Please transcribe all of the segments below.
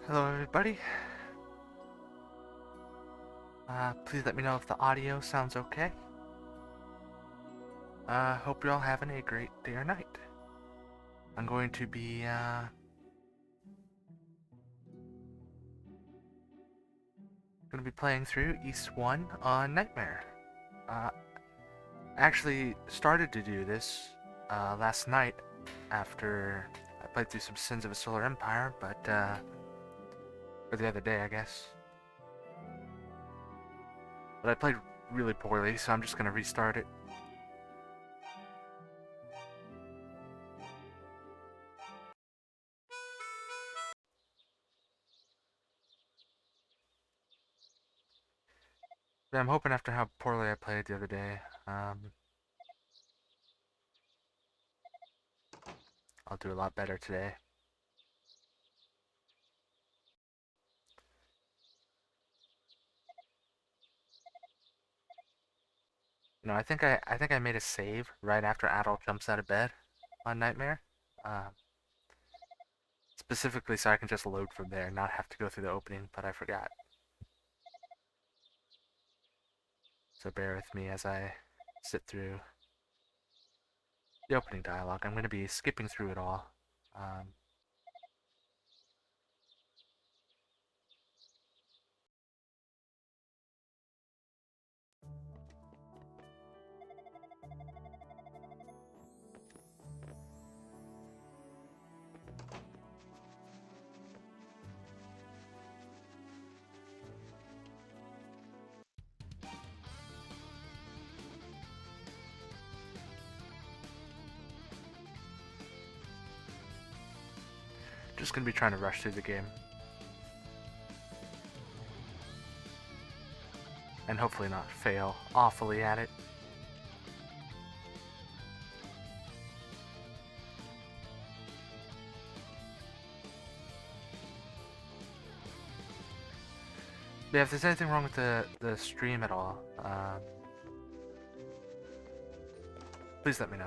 Hello, everybody. Please let me know if the audio sounds okay. Hope you're all having a great day or night. I'm going to be, playing through East 1 on Nightmare. I actually started to do this, last night after I played through some Sins of a Solar Empire, but, or the other day, I guess. But I played really poorly, so I'm just gonna restart it. But I'm hoping after how poorly I played the other day, I'll do a lot better today. I think I made a save right after Adol jumps out of bed on Nightmare. Uh, Specifically so I can just load from there and not have to go through the opening, but I forgot. So bear with me as I sit through the opening dialogue. I'm going to be skipping through it all. Just going to be trying to rush through the game. And hopefully not fail awfully at it. But yeah, if there's anything wrong with the stream at all, please let me know.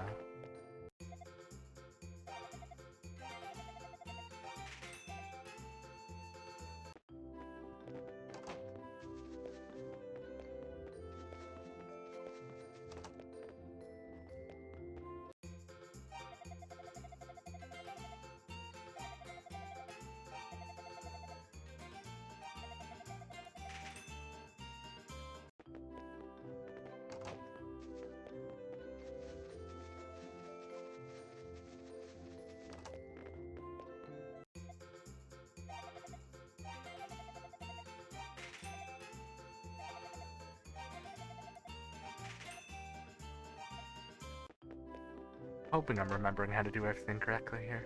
Hoping I'm remembering how to do everything correctly here.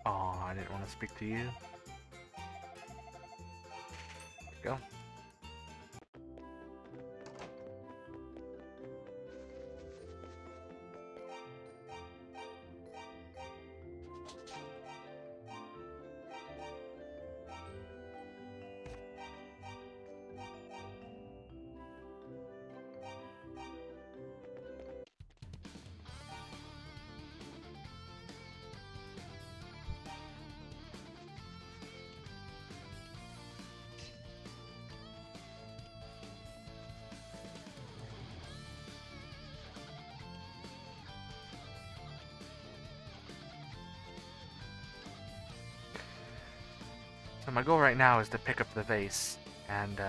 Oh, I didn't want to speak to you. Go. So my goal right now is to pick up the vase and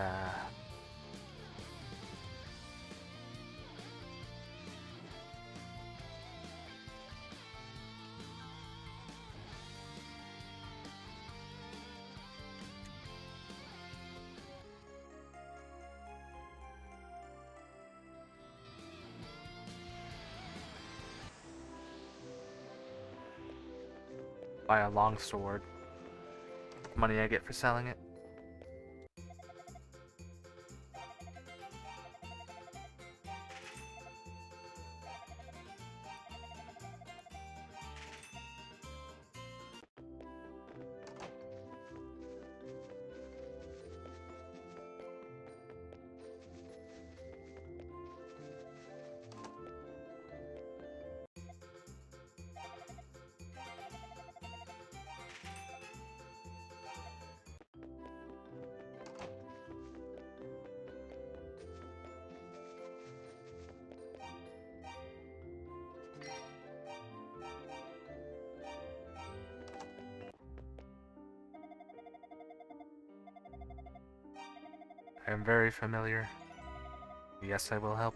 buy a long sword. Money I get for selling it. I am very familiar. Yes, I will help.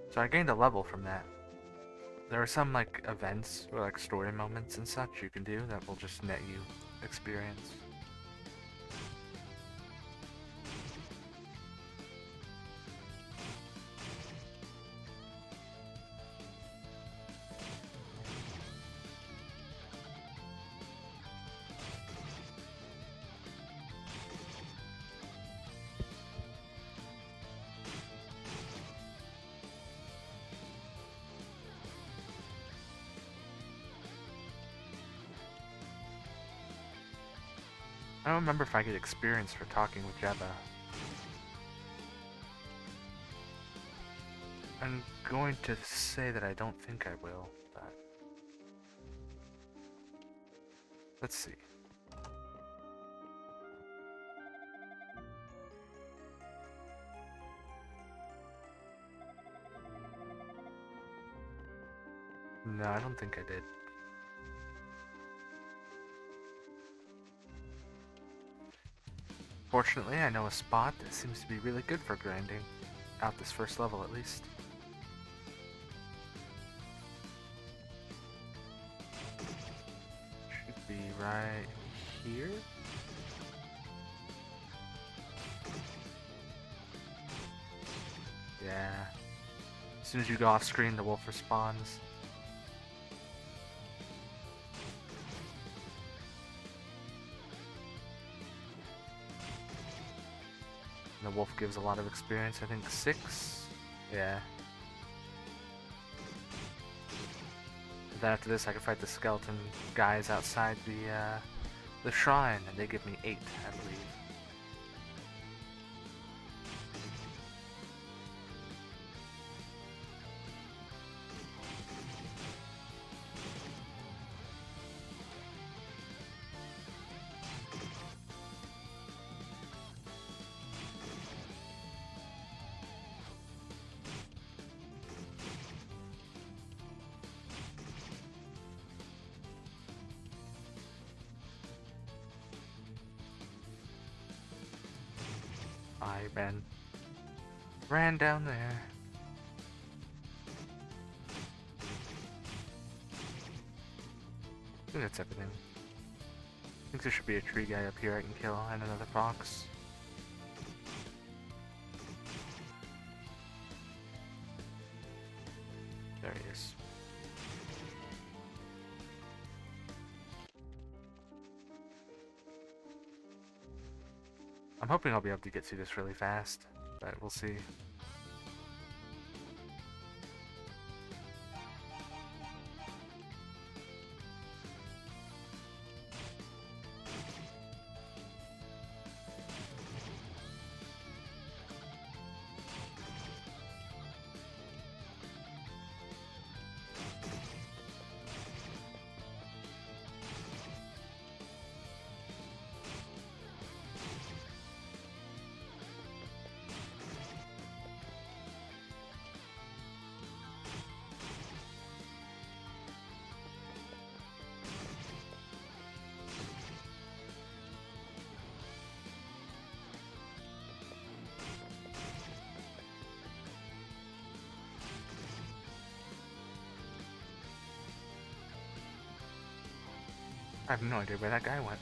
So I gained a level from that. There are some like events or like story moments and such you can do that will just net you experience. I don't remember if I get experience for talking with Jeba. I'm going to say that I don't think I will, but let's see. No, I don't think I did. Fortunately, I know a spot that seems to be really good for grinding. Out this first level, at least. Should be right here? Yeah. As soon as you go off screen, the wolf respawns. And the wolf gives a lot of experience, I think 6? Yeah. Then after this, I can fight the skeleton guys outside the shrine, and they give me 8, I believe. Ran down there. I think that's everything. I think there should be a tree guy up here I can kill, and another fox. There he is. I'm hoping I'll be able to get through this really fast, but we'll see. I have no idea where that guy went.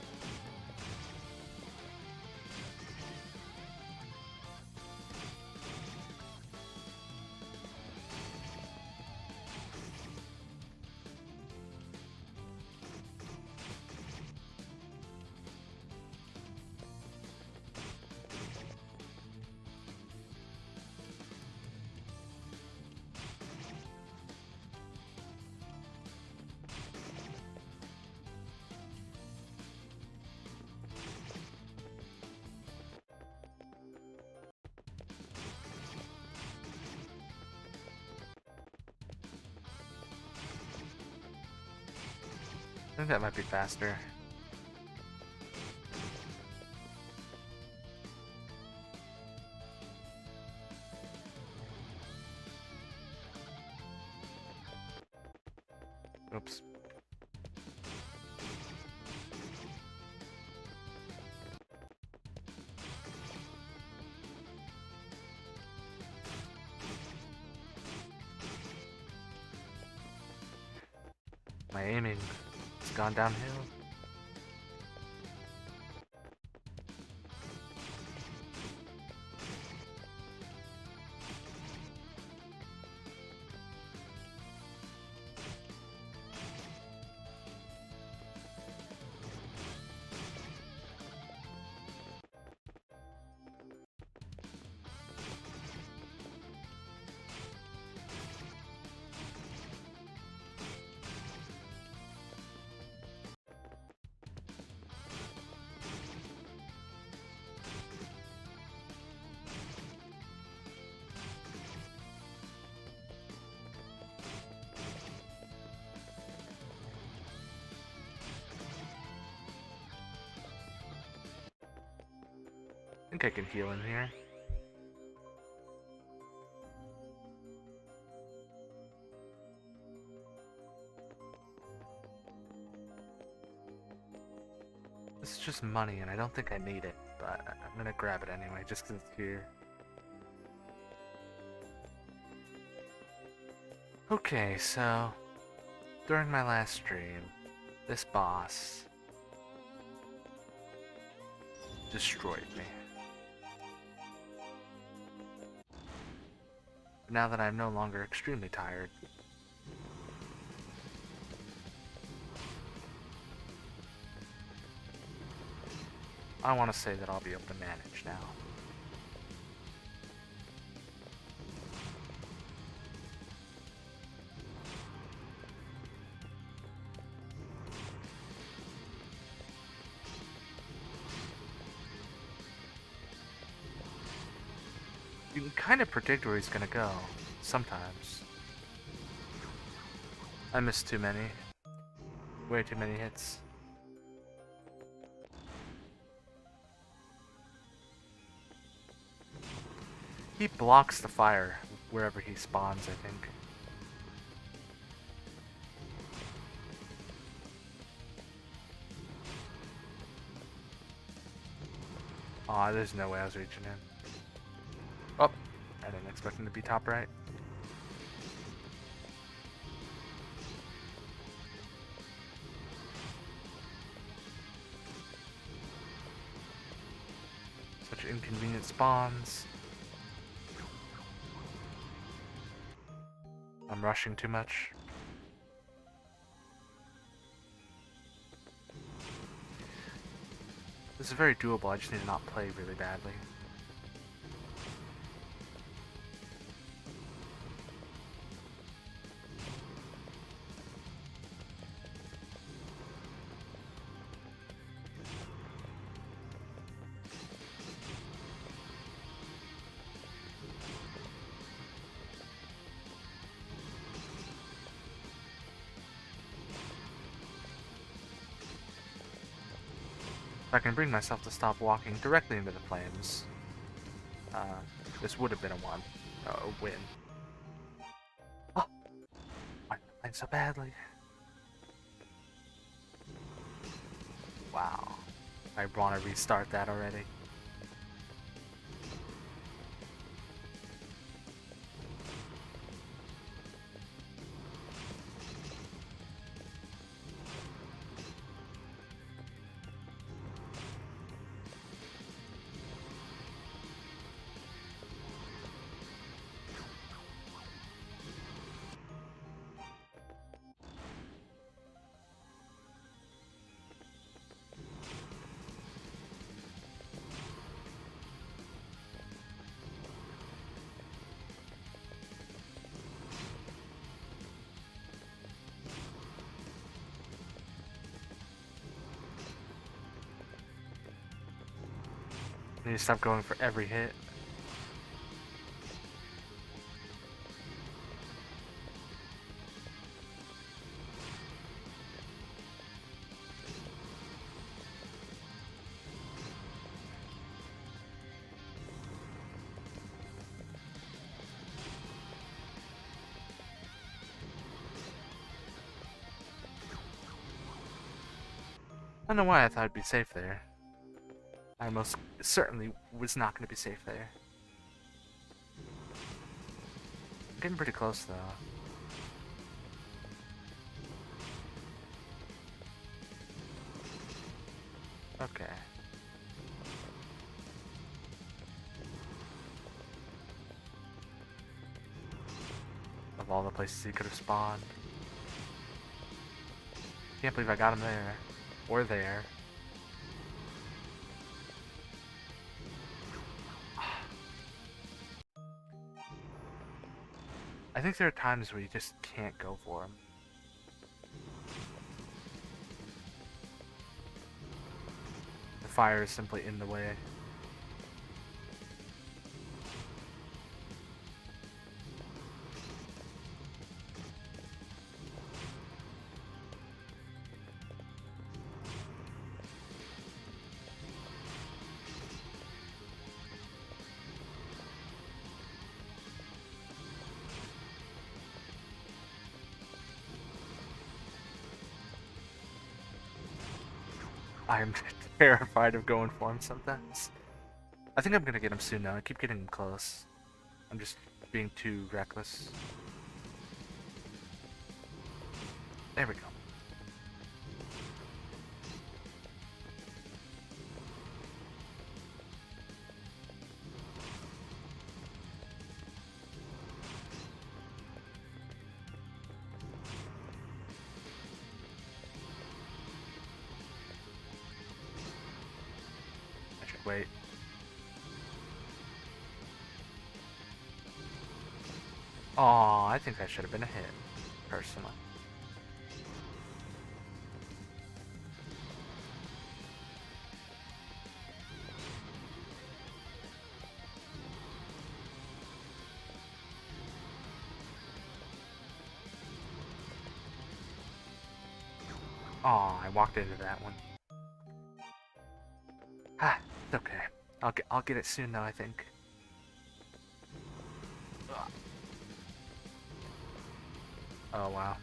I think that might be faster. My aiming has gone downhill. I think I can heal in here. This is just money, and I don't think I need it, but I'm gonna grab it anyway, just because it's here. Okay, so during my last stream, this boss destroyed me. Now that I'm no longer extremely tired, I want to say that I'll be able to manage now. You can kind of predict where he's gonna go, sometimes. I missed too many. Way too many hits. He blocks the fire wherever he spawns, I think. Aw, there's no way I was reaching him. Oh, I didn't expect him to be top right. Such inconvenient spawns. I'm rushing too much. This is very doable, I just need to not play really badly. If I can bring myself to stop walking directly into the flames, this would have been a win. Oh, why am I playing so badly? Wow, I want to restart that already. I need to stop going for every hit. I don't know why I thought I'd be safe there. I most certainly was not going to be safe there. I'm getting pretty close though. Okay. Of all the places he could have spawned. Can't believe I got him there. Or there. I think there are times where you just can't go for him. The fire is simply in the way. I'm terrified of going for him sometimes. I think I'm gonna get him soon though. I keep getting him close. I'm just being too reckless. There we go. I should wait. Aw, I think that should have been a hit, personally. Aw, I walked into that one. Ah, it's okay. I'll get it soon though, I think. Ugh. Oh wow.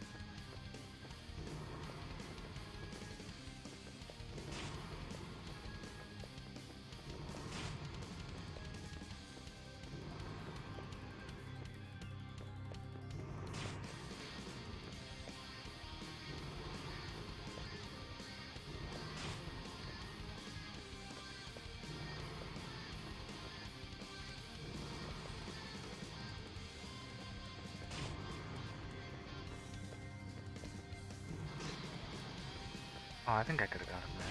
Oh, I think I could have got him there.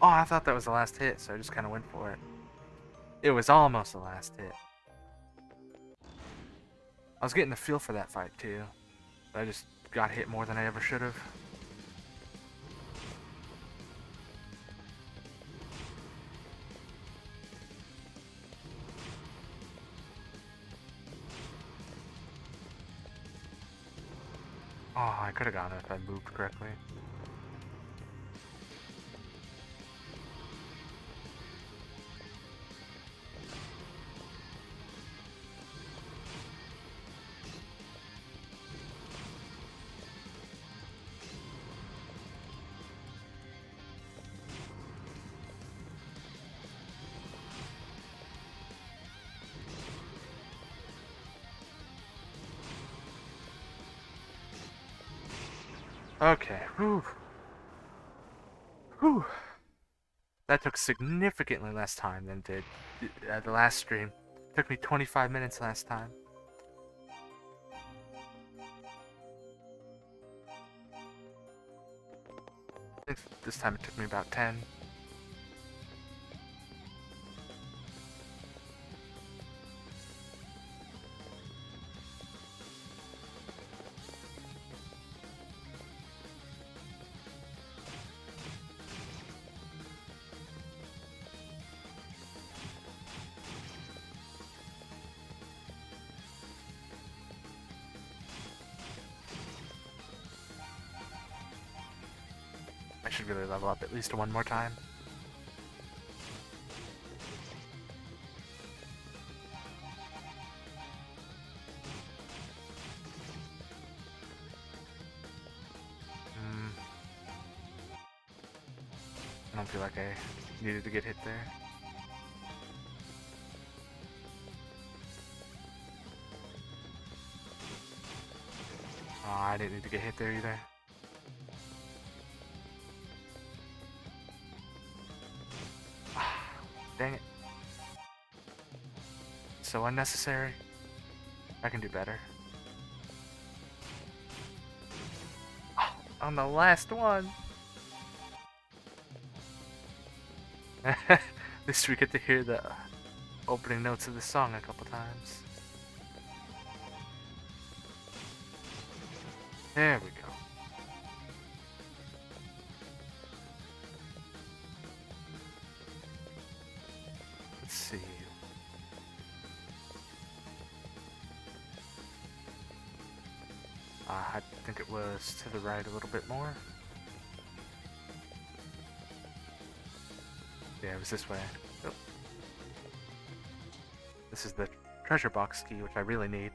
Oh, I thought that was the last hit, so I just kind of went for it. It was almost the last hit. I was getting the feel for that fight too. But I just got hit more than I ever should have. Oh, I could have gotten it if I moved correctly. Okay. Whew. Whew. That took significantly less time than did the last stream. It took me 25 minutes last time. I think this time it took me about 10. I should really level up at least one more time. I don't feel like I needed to get hit there. Oh, I didn't need to get hit there either. Dang it. So unnecessary. I can do better. Oh, on the last one. At least we get to hear the opening notes of the song a couple times. There we go. Let's see. I think it was to the right a little bit more. Yeah, it was this way. Oh. This is the treasure box key, which I really need.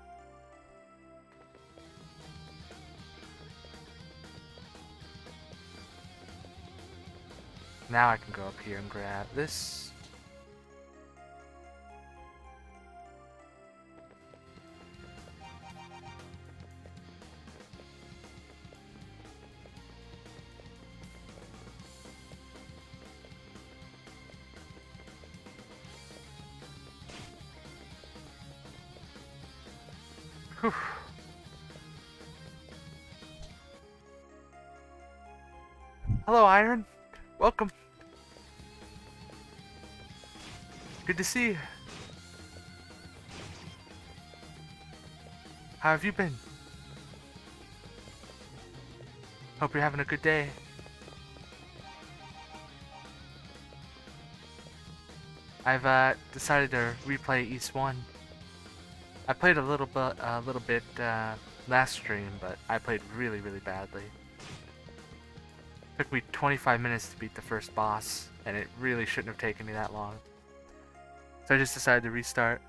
Now I can go up here and grab this. Whew. Hello, Iron. Welcome. Good to see you. How have you been? Hope you're having a good day. I've decided to replay East 1. I played a little bit last stream, but I played really badly. Took me 25 minutes to beat the first boss, and it really shouldn't have taken me that long. So I just decided to restart.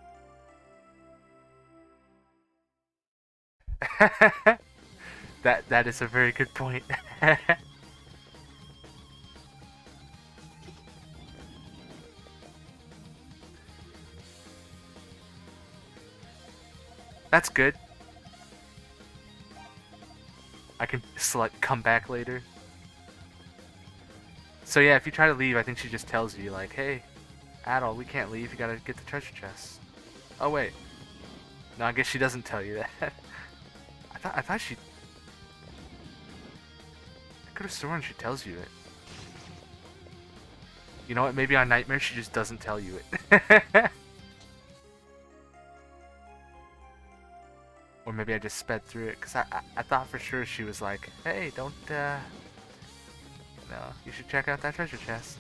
That is a very good point. That's good. I can select come back later. So yeah, if you try to leave, I think she just tells you like, hey, Adol, we can't leave, you gotta get the treasure chest. Oh wait. No, I guess she doesn't tell you that. I thought she... I could have sworn she tells you it. You know what, maybe on Nightmare she just doesn't tell you it. Or maybe I just sped through it, because I thought for sure she was like, hey, don't, no, you should check out that treasure chest.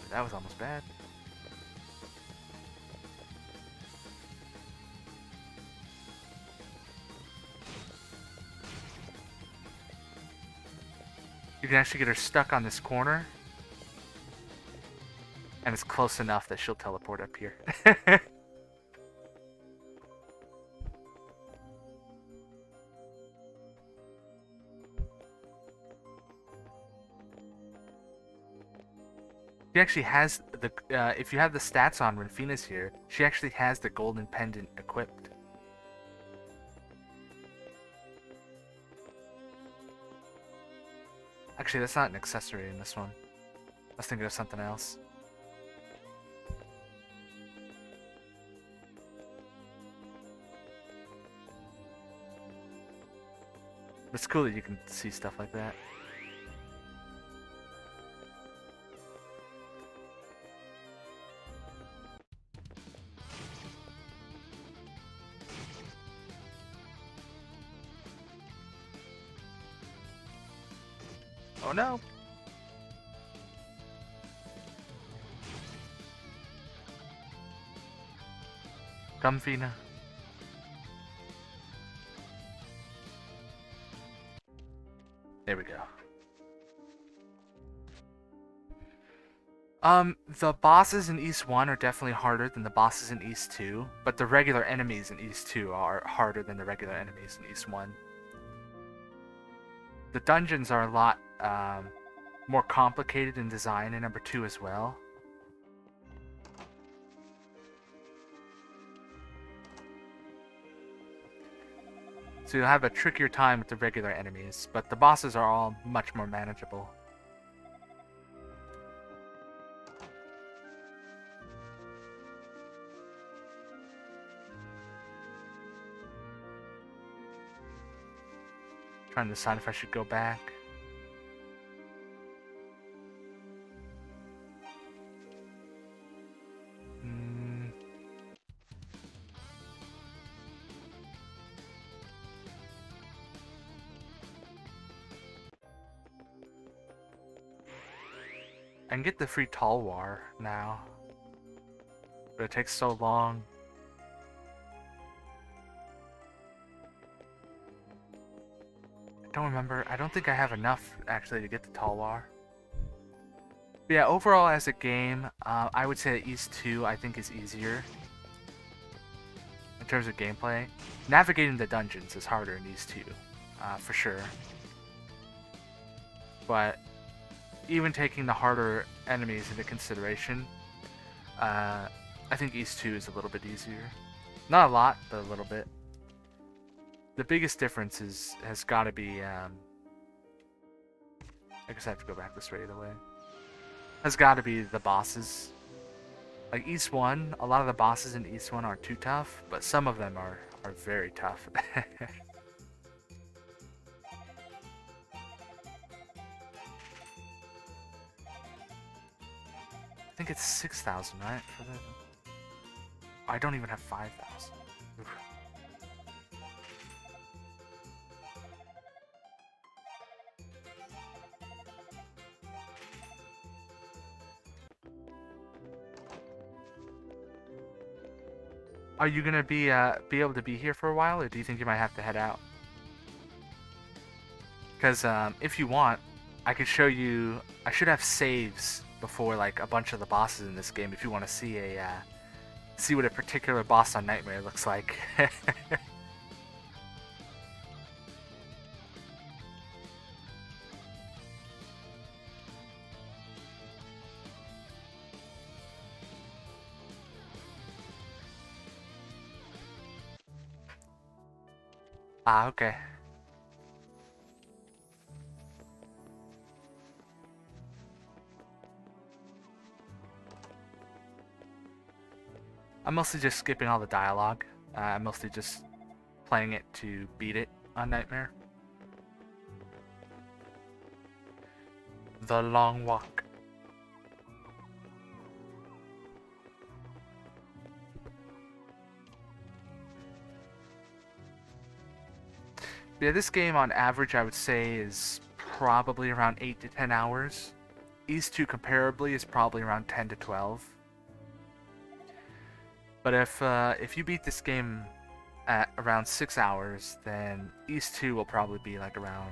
That was almost bad. You can actually get her stuck on this corner. And it's close enough that she'll teleport up here. She actually has the, if you have the stats on when Fina's here, she actually has the golden pendant equipped. Actually, that's not an accessory in this one. I was thinking of something else. But it's cool that you can see stuff like that. Oh no! Come, Fina. There we go. The bosses in East 1 are definitely harder than the bosses in East 2, but the regular enemies in East 2 are harder than the regular enemies in East 1. The dungeons are a lot more complicated in design in number 2 as well. So you'll have a trickier time with the regular enemies, but the bosses are all much more manageable. Trying to decide if I should go back. I can get the free Talwar now, but it takes so long. I don't remember. I don't think I have enough actually to get the Talwar. But yeah, overall as a game, I would say that East 2 I think is easier in terms of gameplay. Navigating the dungeons is harder in East 2, for sure. But even taking the harder enemies into consideration, I think East 2 is a little bit easier. Not a lot, but a little bit. The biggest difference has got to be, I guess I have to go back this way either way. Has got to be the bosses. Like East 1, a lot of the bosses in East 1 aren't too tough, but some of them are very tough. I think it's 6,000, right? For the... I don't even have 5,000. Are you gonna be able to be here for a while, or do you think you might have to head out? Because if you want, I could show you. I should have saves before like a bunch of the bosses in this game. If you want to see see what a particular boss on Nightmare looks like. Ah, okay. I'm mostly just skipping all the dialogue. I'm mostly just playing it to beat it on Nightmare. The Long Walk. Yeah, this game on average I would say is probably around 8 to 10 hours. East 2 comparably is probably around 10 to 12. But if you beat this game at around 6 hours, then East 2 will probably be like around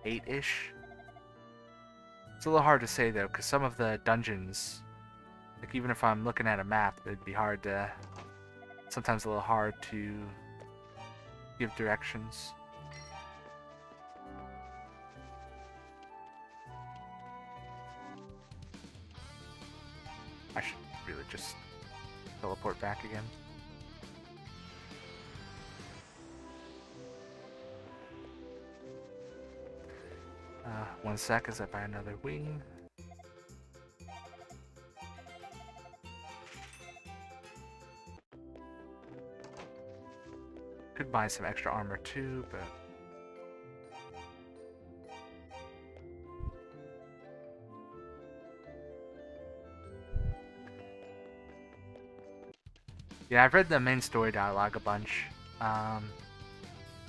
8-ish. It's a little hard to say though, because some of the dungeons, like even if I'm looking at a map, it'd be hard to, sometimes a little hard to give directions. I should really just teleport back again. One sec as I buy another wing. Could buy some extra armor too, but... Yeah, I've read the main story dialogue a bunch. I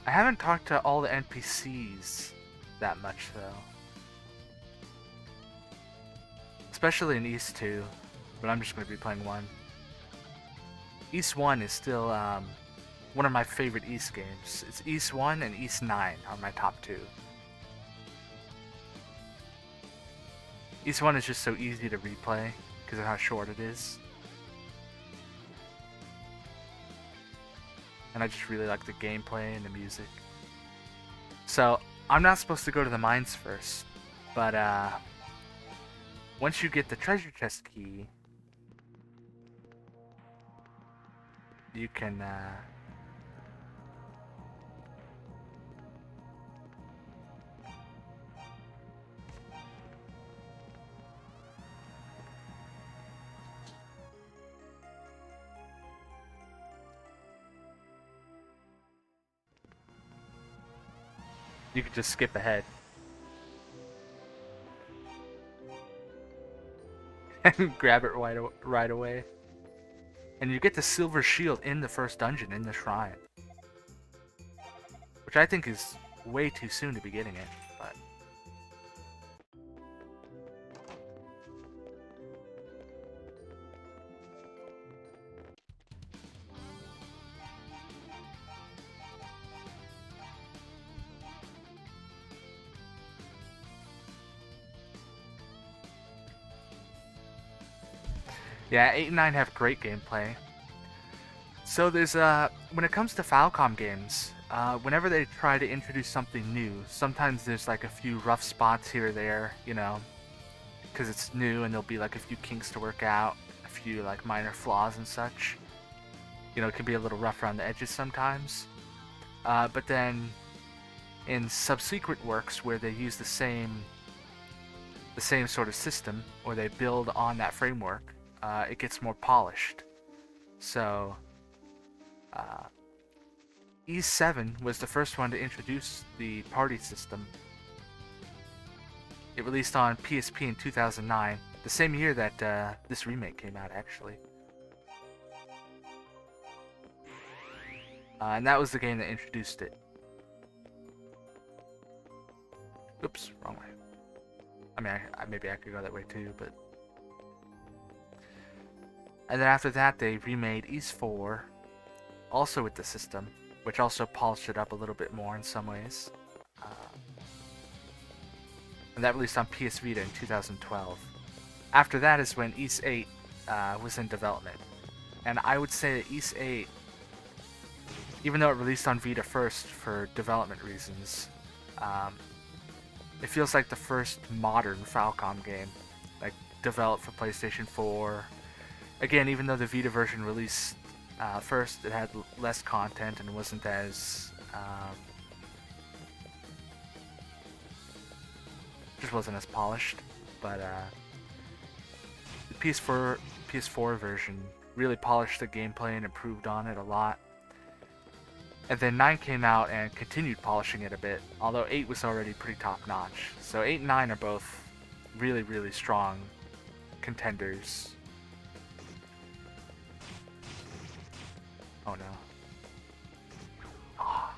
haven't talked to all the NPCs that much, though. Especially in East 2, but I'm just going to be playing 1. East 1 is still one of my favorite East games. It's East 1 and East 9 are my top 2. East 1 is just so easy to replay because of how short it is. And I just really like the gameplay and the music. So, I'm not supposed to go to the mines first, but once you get the treasure chest key, you can just skip ahead and grab it right away. And you get the silver shield in the first dungeon in the shrine, which I think is way too soon to be getting it, but yeah, 8 and 9 have great gameplay. So there's when it comes to Falcom games, whenever they try to introduce something new, sometimes there's like a few rough spots here or there, you know, because it's new and there'll be like a few kinks to work out, a few like minor flaws and such. You know, it can be a little rough around the edges sometimes. But then in subsequent works where they use the same sort of system, or they build on that framework, it gets more polished. So Ys 7 was the first one to introduce the party system. It released on PSP in 2009, the same year that this remake came out, actually. And that was the game that introduced it. Oops, wrong way. I mean, maybe I could go that way too, but... And then after that, they remade Ys 4, also with the system, which also polished it up a little bit more in some ways. And that released on PS Vita in 2012. After that is when Ys 8 was in development. And I would say that Ys 8, even though it released on Vita first for development reasons, it feels like the first modern Falcom game, like developed for PlayStation 4. Again, even though the Vita version released first, it had less content and wasn't as just wasn't as polished. But the PS4 version really polished the gameplay and improved on it a lot. And then 9 came out and continued polishing it a bit, although 8 was already pretty top-notch. So 8 and 9 are both really, really strong contenders. Oh no. Oh.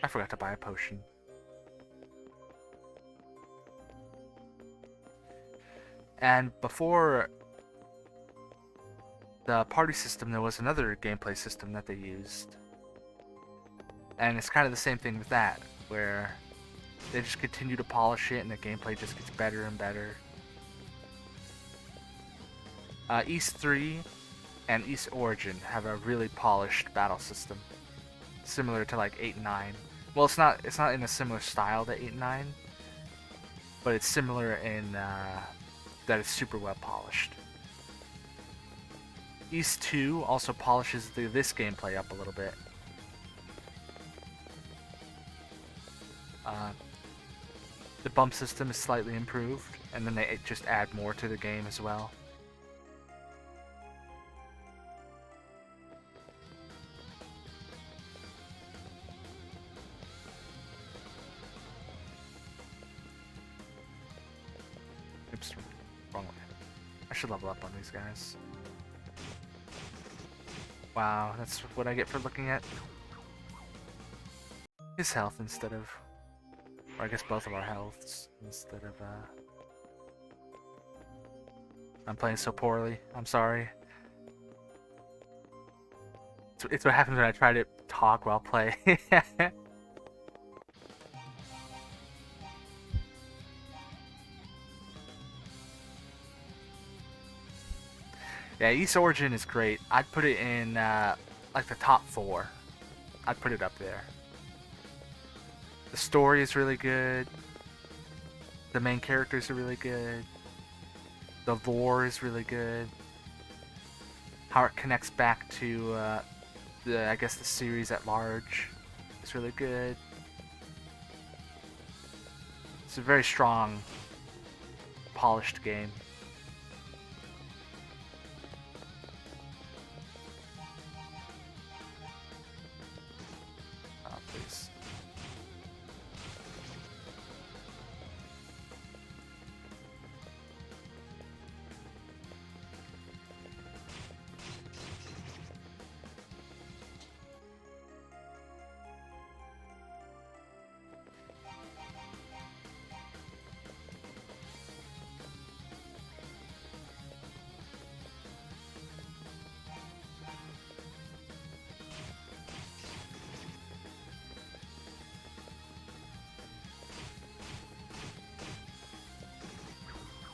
I forgot to buy a potion. And before the party system, there was another gameplay system that they used. And it's kind of the same thing with that, where they just continue to polish it and the gameplay just gets better and better. Ys 3 and Ys Origin have a really polished battle system, similar to like 8 and 9. Well, it's not in a similar style to 8 and 9, but it's similar in that it's super well polished. Ys 2 also polishes this gameplay up a little bit. The bump system is slightly improved, and then they just add more to the game as well. Oops, wrong way. I should level up on these guys. Wow, that's what I get for looking at his health instead of... Or I guess both of our healths instead of, I'm playing so poorly. I'm sorry. It's what happens when I try to talk while playing. Yeah, Ys Origin is great. I'd put it in like the top 4. I'd put it up there. The story is really good. The main characters are really good. The lore is really good. How it connects back to I guess the series at large is really good. It's a very strong, polished game. Oh, please.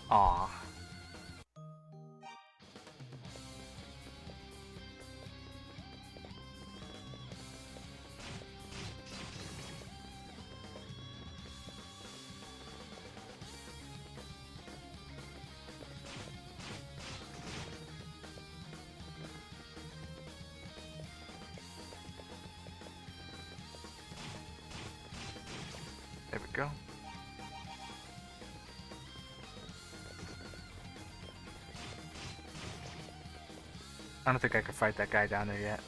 Aw. There we go. I don't think I can fight that guy down there yet.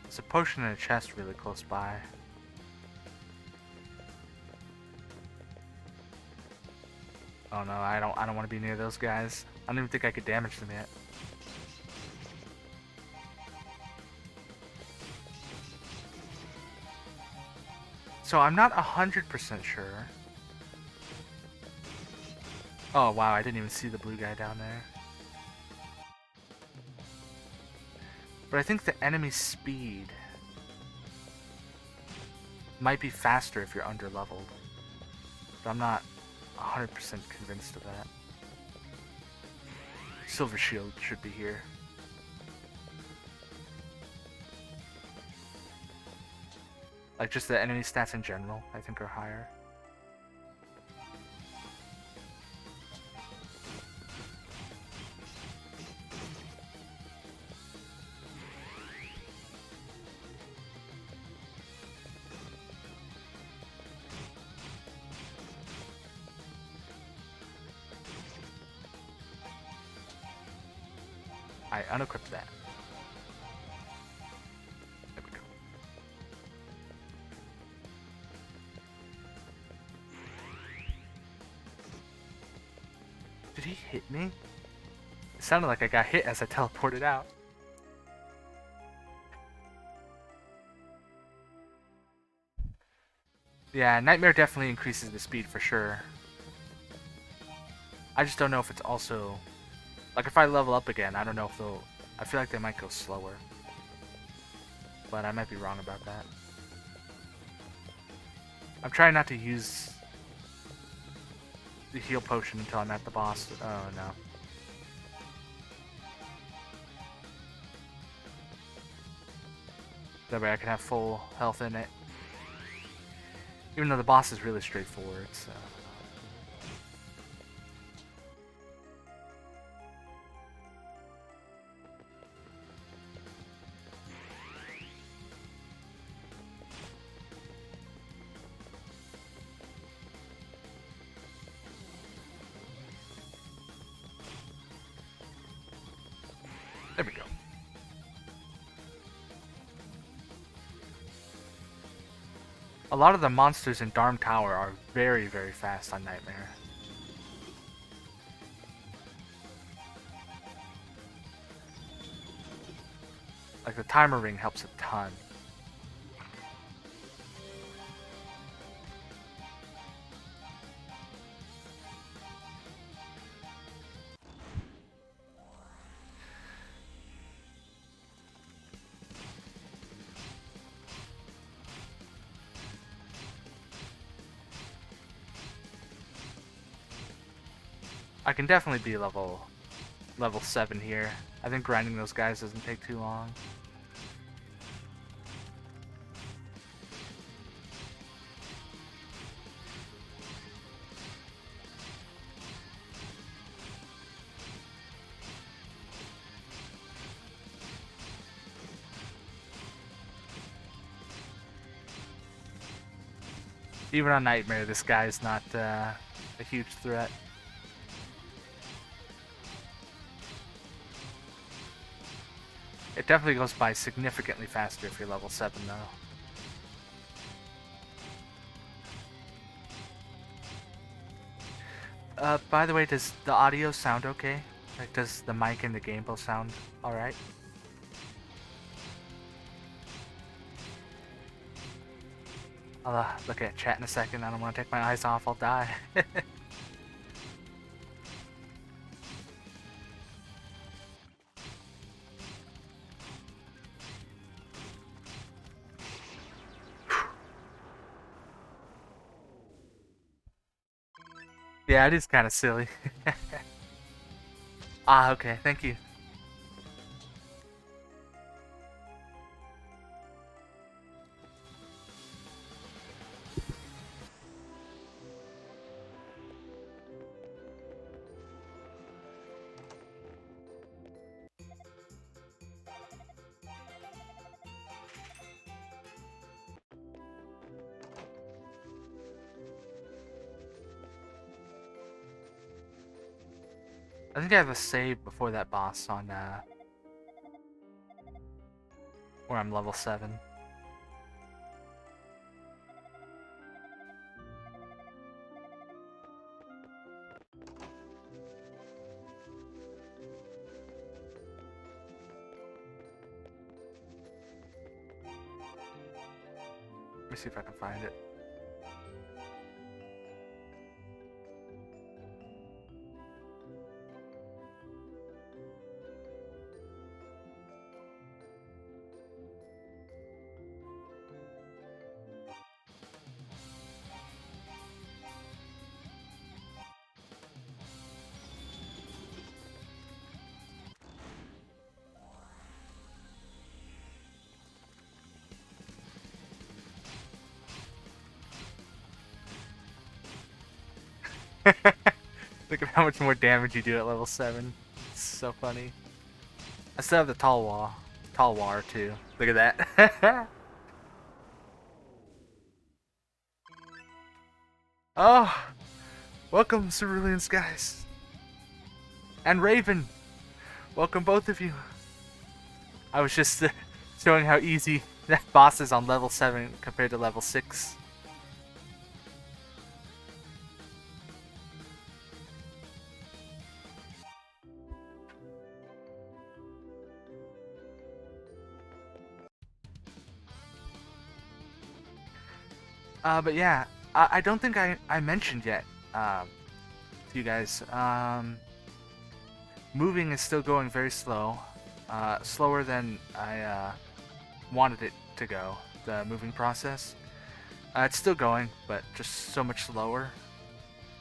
There's a potion in a chest really close by. Oh no, I don't want to be near those guys. I don't even think I could damage them yet. So I'm not 100% sure. Oh wow, I didn't even see the blue guy down there. But I think the enemy speed might be faster if you're under-leveled. But I'm not 100% convinced of that. Silver Shield should be here. Like just the enemy stats in general, I think are higher. I unequipped that. There we go. Did he hit me? It sounded like I got hit as I teleported out. Yeah, Nightmare definitely increases the speed for sure. I just don't know if it's also... Like, if I level up again, I don't know if they'll... I feel like they might go slower. But I might be wrong about that. I'm trying not to use the heal potion until I'm at the boss. Oh, no. That way I can have full health in it. Even though the boss is really straightforward, so... There we go. A lot of the monsters in Darm Tower are very, very fast on Nightmare. Like the timer ring helps a ton. I can definitely be level 7 here. I think grinding those guys doesn't take too long. Even on Nightmare, this guy's not a huge threat. It definitely goes by significantly faster if you're level 7, though. By the way, does the audio sound okay? Like, does the mic and the gimbal sound alright? I'll look at chat in a second. I don't want to take my eyes off. I'll die. Yeah, it is kind of silly. Ah, okay. Thank you. I think I have a save before that boss on, where I'm level 7. Let me see if I can find it. Look at how much more damage you do at level 7. It's so funny. I still have the Talwar too. Look at that. Oh, welcome Cerulean Skies. And Raven. Welcome both of you. I was just showing how easy that boss is on level 7 compared to level 6. But yeah, I don't think I mentioned yet to you guys. Moving is still going very slow. Slower than I wanted it to go, the moving process. It's still going, but just so much slower.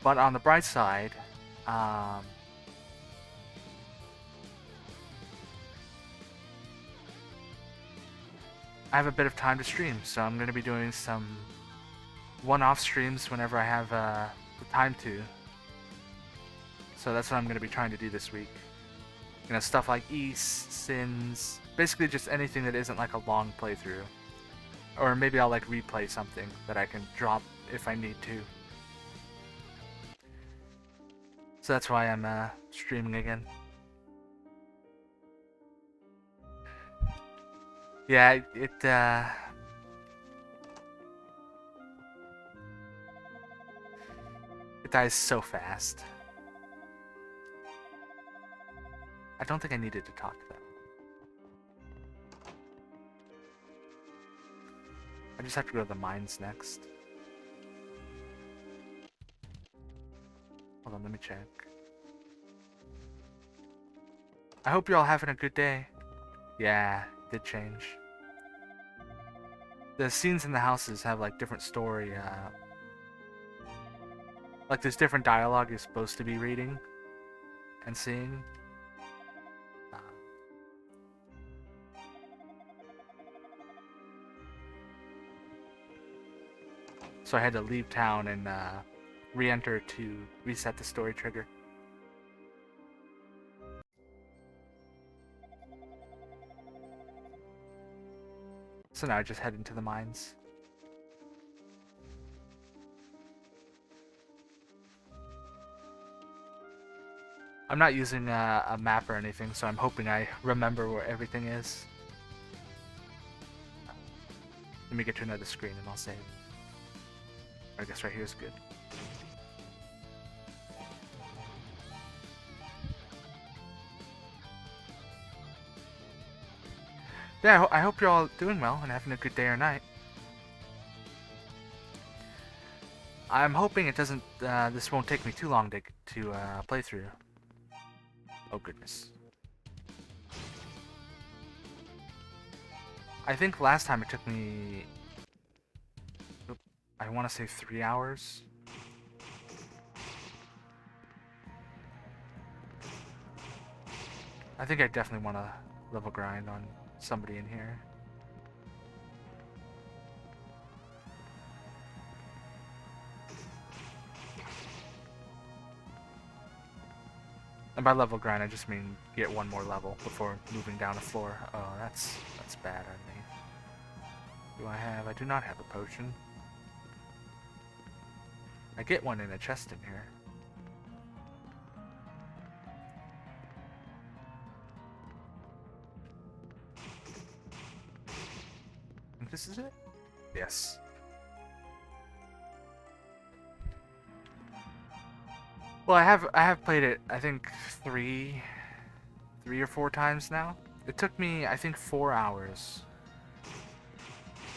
But on the bright side, I have a bit of time to stream, so I'm going to be doing some one-off streams whenever I have the time to. So that's what I'm going to be trying to do this week. You know, stuff like East, Sins, basically just anything that isn't like a long playthrough. Or maybe I'll like replay something that I can drop if I need to. So that's why I'm streaming again. Yeah, it dies so fast. I don't think I needed to talk to them. I just have to go to the mines next. Hold on, let me check. I hope you're all having a good day. Yeah, it did change. The scenes in the houses have like different story, like there's different dialogue you're supposed to be reading. and seeing. So I had to leave town and re-enter to reset the story trigger. So now I just head into the mines. I'm not using a map or anything, so I'm hoping I remember where everything is. Let me get to another screen and I'll save. I guess right here is good. Yeah, I hope you're all doing well and having a good day or night. I'm hoping it doesn't. This won't take me too long to play through. Oh goodness. I think last time it took me. I want to say 3 hours. I think I definitely want to level grind on somebody in here. And by level grind, I just mean get one more level before moving down a floor. Oh, that's bad on me. Do I have? I do not have a potion. I get one in a chest in here. I think this is it? Yes. Well, I have played it, I think, three or four times now. It took me, I think, 4 hours.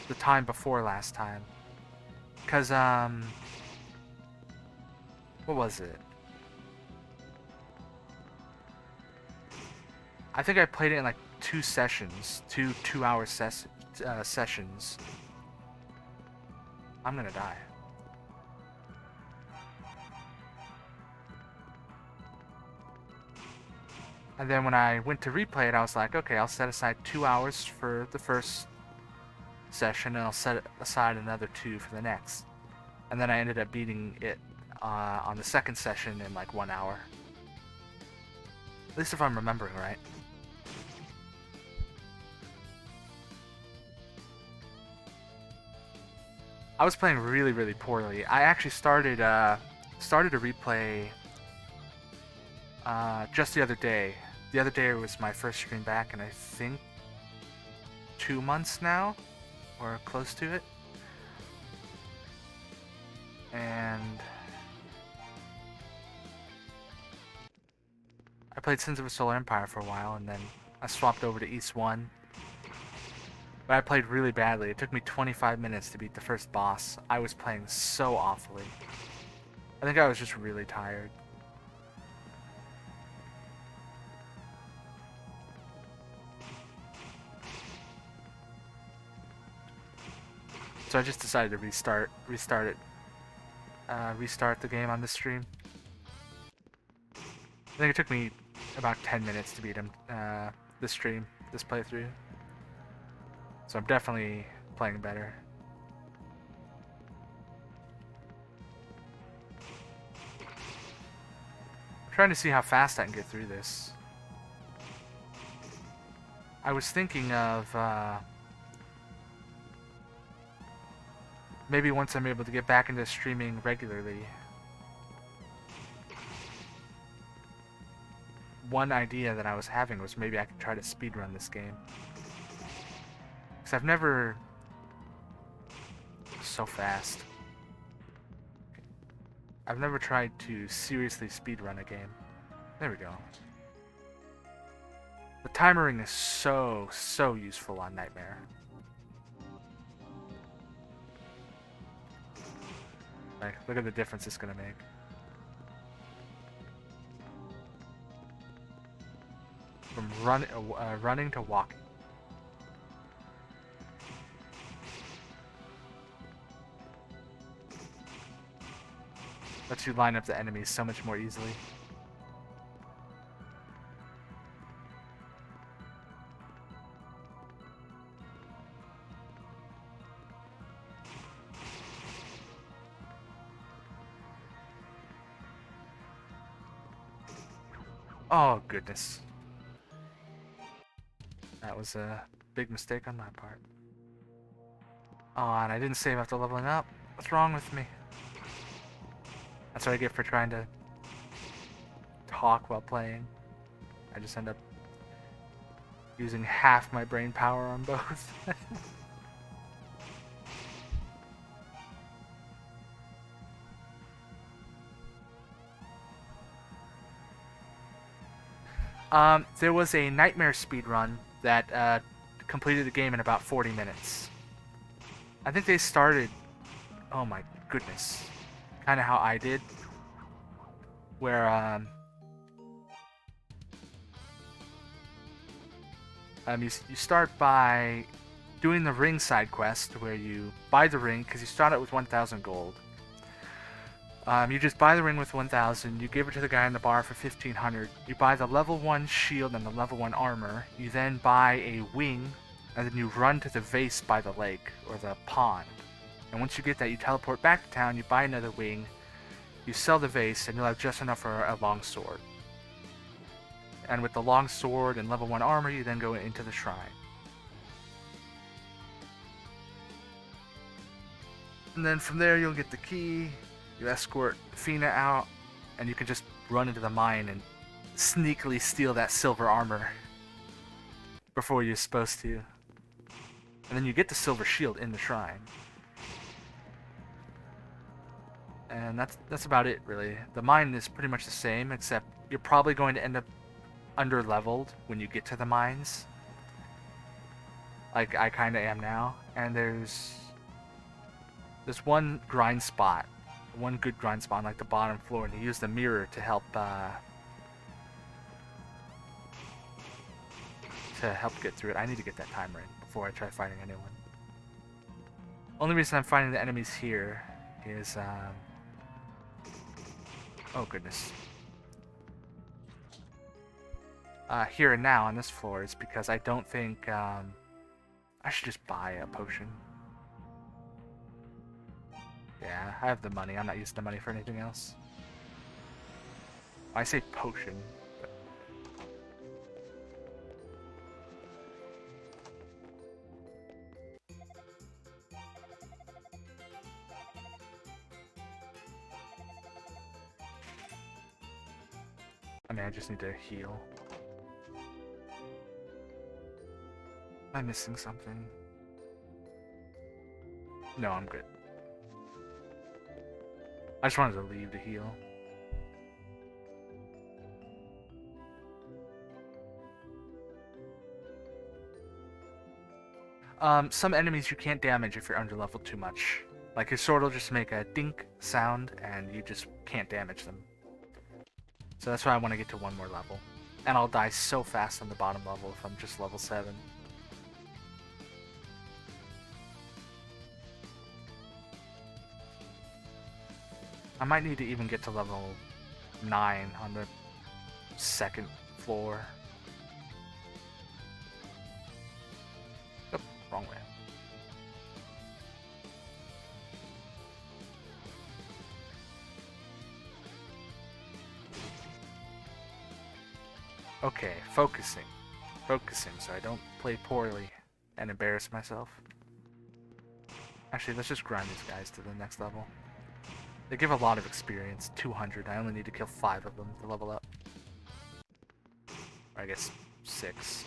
The time before last time. Cause, what was it? I think I played it in like 2 sessions. 2-hour sessions. I'm gonna die. And then when I went to replay it, I was like, okay, I'll set aside 2 hours for the first session, and I'll set aside another 2 for the next. And then I ended up beating it on the second session in like 1 hour. At least if I'm remembering right. I was playing really, really poorly. I actually started a replay just the other day. The other day was my first stream back, and I think 2 months now, or close to it. And I played Sins of a Solar Empire for a while, and then I swapped over to East 1. But I played really badly. It took me 25 minutes to beat the first boss. I was playing so awfully. I think I was just really tired. So I just decided to restart the game on this stream. I think it took me about 10 minutes to beat him, this playthrough. So I'm definitely playing better. I'm trying to see how fast I can get through this. I was thinking of, maybe once I'm able to get back into streaming regularly. One idea that I was having was maybe I could try to speedrun this game. Because I've never... So fast. I've never tried to seriously speedrun a game. There we go. The timering is so useful on Nightmare. Like, look at the difference it's gonna make. From running to walking. Lets you line up the enemies so much more easily. Oh, goodness. That was a big mistake on my part. Oh, and I didn't save after leveling up. What's wrong with me? That's what I get for trying to talk while playing. I just end up using half my brain power on both. There was a Nightmare speedrun that completed the game in about 40 minutes. I think they started, oh my goodness, kind of how I did, where you start by doing the ring side quest, where you buy the ring because you start out with 1,000 gold. You just buy the ring with 1,000, you give it to the guy in the bar for 1,500, you buy the level 1 shield and the level 1 armor, you then buy a wing, and then you run to the vase by the lake, or the pond. And once you get that, you teleport back to town, you buy another wing, you sell the vase, and you'll have just enough for a long sword. And with the long sword and level 1 armor, you then go into the shrine. And then from there, you'll get the key, you escort Fina out, and you can just run into the mine and sneakily steal that silver armor before you're supposed to. And then you get the silver shield in the shrine. And that's about it, really. The mine is pretty much the same, except you're probably going to end up under-leveled when you get to the mines. Like I kind of am now. And there's one grind spot. One good grind spot on like the bottom floor, and you use the mirror to help get through it. I need to get that time right before I try fighting anyone. Only reason I'm finding the enemies here is oh goodness. Here and now on this floor is because I don't think I should just buy a potion. Yeah, I have the money. I'm not using the money for anything else. I say potion, but... I mean, I just need to heal. Am I missing something? No, I'm good. I just wanted to leave to heal. Some enemies you can't damage if you're under leveled too much. Like your sword will just make a dink sound and you just can't damage them. So that's why I want to get to one more level. And I'll die so fast on the bottom level if I'm just level 7. I might need to even get to level 9 on the second floor. Oh, wrong way. Okay, focusing. Focusing so I don't play poorly and embarrass myself. Actually, let's just grind these guys to the next level. They give a lot of experience, 200. I only need to kill 5 of them to level up. Or I guess 6.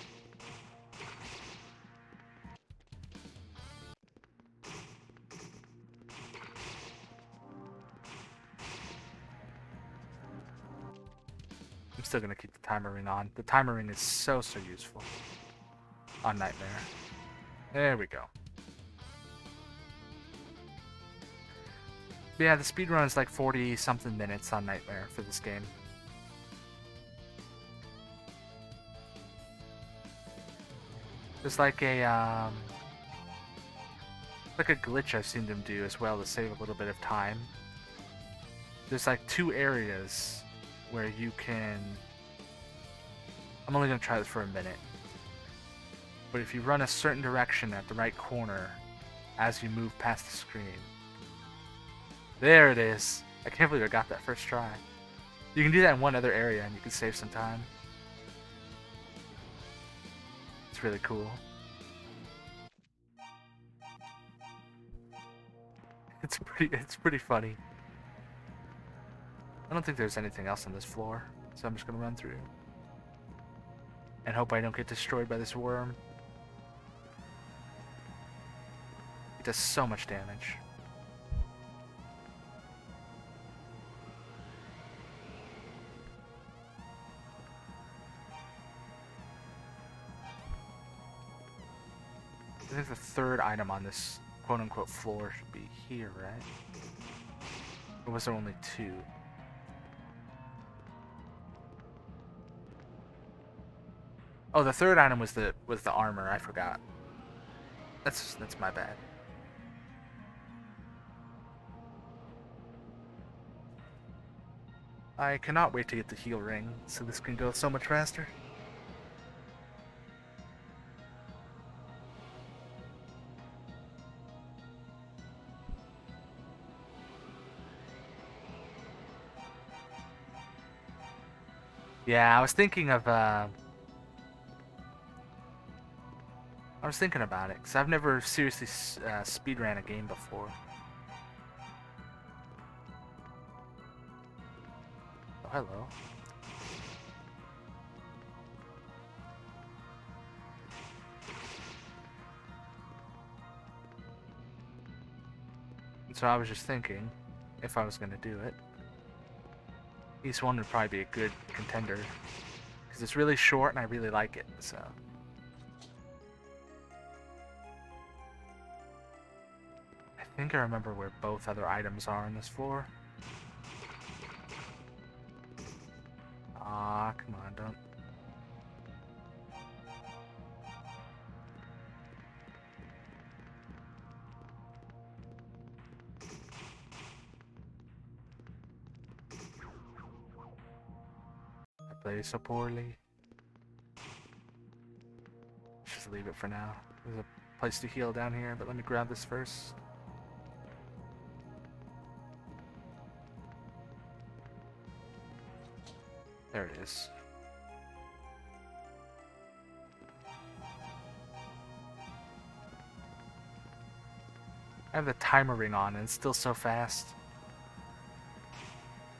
I'm still gonna keep the timer ring on. The timer ring is so useful on Nightmare. There we go. But yeah, the speedrun is like 40-something minutes on Nightmare for this game. There's like a glitch I've seen them do as well to save a little bit of time. There's like 2 areas where you can... I'm only going to try this for a minute. But if you run a certain direction at the right corner as you move past the screen... There it is! I can't believe I got that first try. You can do that in one other area and you can save some time. It's really cool. It's pretty funny. I don't think there's anything else on this floor, so I'm just gonna run through. And hope I don't get destroyed by this worm. It does so much damage. I think the third item on this quote-unquote floor should be here, right? Or was there only two? Oh, the third item was the armor. I forgot. That's my bad. I cannot wait to get the heal ring, so this can go so much faster. Yeah, I was thinking about it, because I've never seriously speedran a game before. Oh, hello. And so I was just thinking, if I was going to do it, East 1 would probably be a good contender, because it's really short and I really like it, so... I think I remember where both other items are on this floor. Ah, come on, don't... I play so poorly. Just leave it for now. There's a place to heal down here, but let me grab this first. There it is. I have the timer ring on and it's still so fast.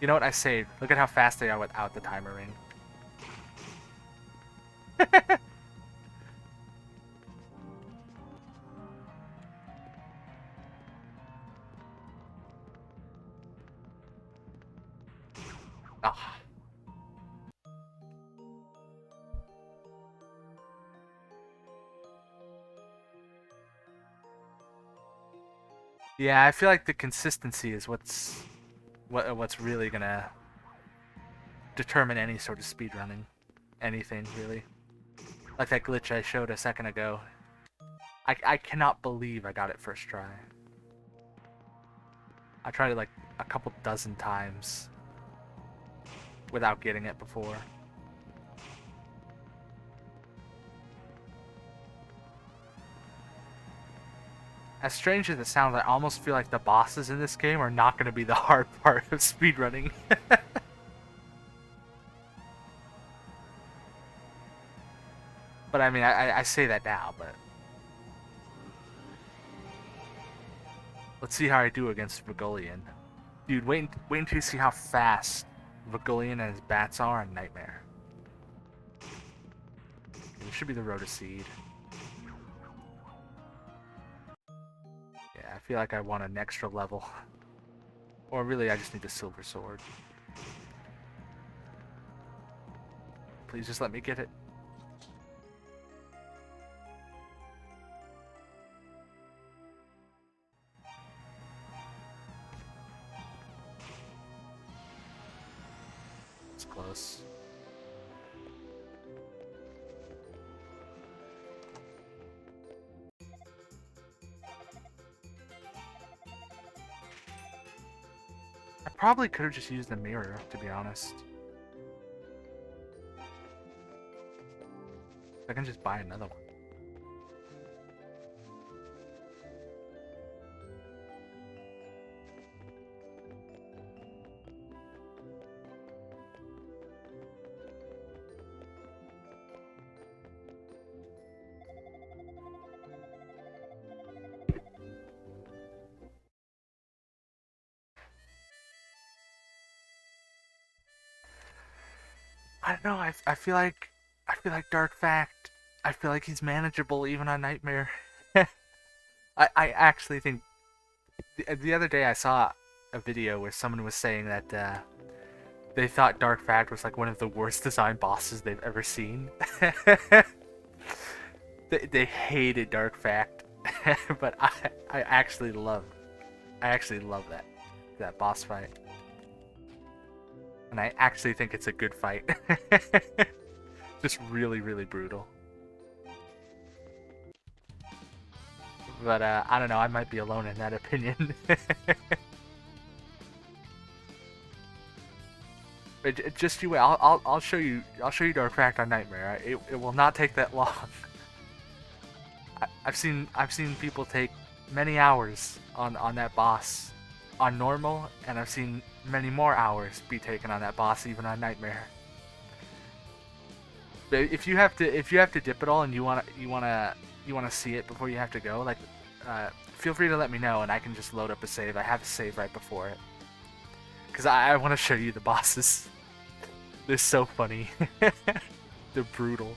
You know what? I saved. Look at how fast they are without the timer ring. Ah. Yeah, I feel like the consistency is what's really gonna determine any sort of speedrunning. Anything, really. Like that glitch I showed a second ago. I cannot believe I got it first try. I tried it like a couple dozen times without getting it before. As strange as it sounds, I almost feel like the bosses in this game are not going to be the hard part of speedrunning. But I mean, I say that now, but... Let's see how I do against Vagolian. Dude, wait until you see how fast Vagolian and his bats are in Nightmare. It should be the Rhoda Seed. Yeah, I feel like I want an extra level. Or really, I just need a silver sword. Please just let me get it. It's close. I probably could have just used the mirror, to be honest. I can just buy another one. I don't know. I feel like Dark Fact. I feel like he's manageable even on Nightmare. I actually think the other day I saw a video where someone was saying that they thought Dark Fact was like one of the worst designed bosses they've ever seen. They hated Dark Fact, but I actually love that boss fight, and I actually think it's a good fight. Just really really brutal. But I don't know. I might be alone in that opinion. Just you wait. I'll show you. I'll show you Dark Fact on Nightmare. It will not take that long. I've seen people take many hours on that boss on normal, and I've seen many more hours be taken on that boss even on Nightmare. But if you have to dip it all and you wanna see it before you have to go, like feel free to let me know and I can just load up a save. I have a save right before it. Because I want to show you the bosses. They're so funny. They're brutal.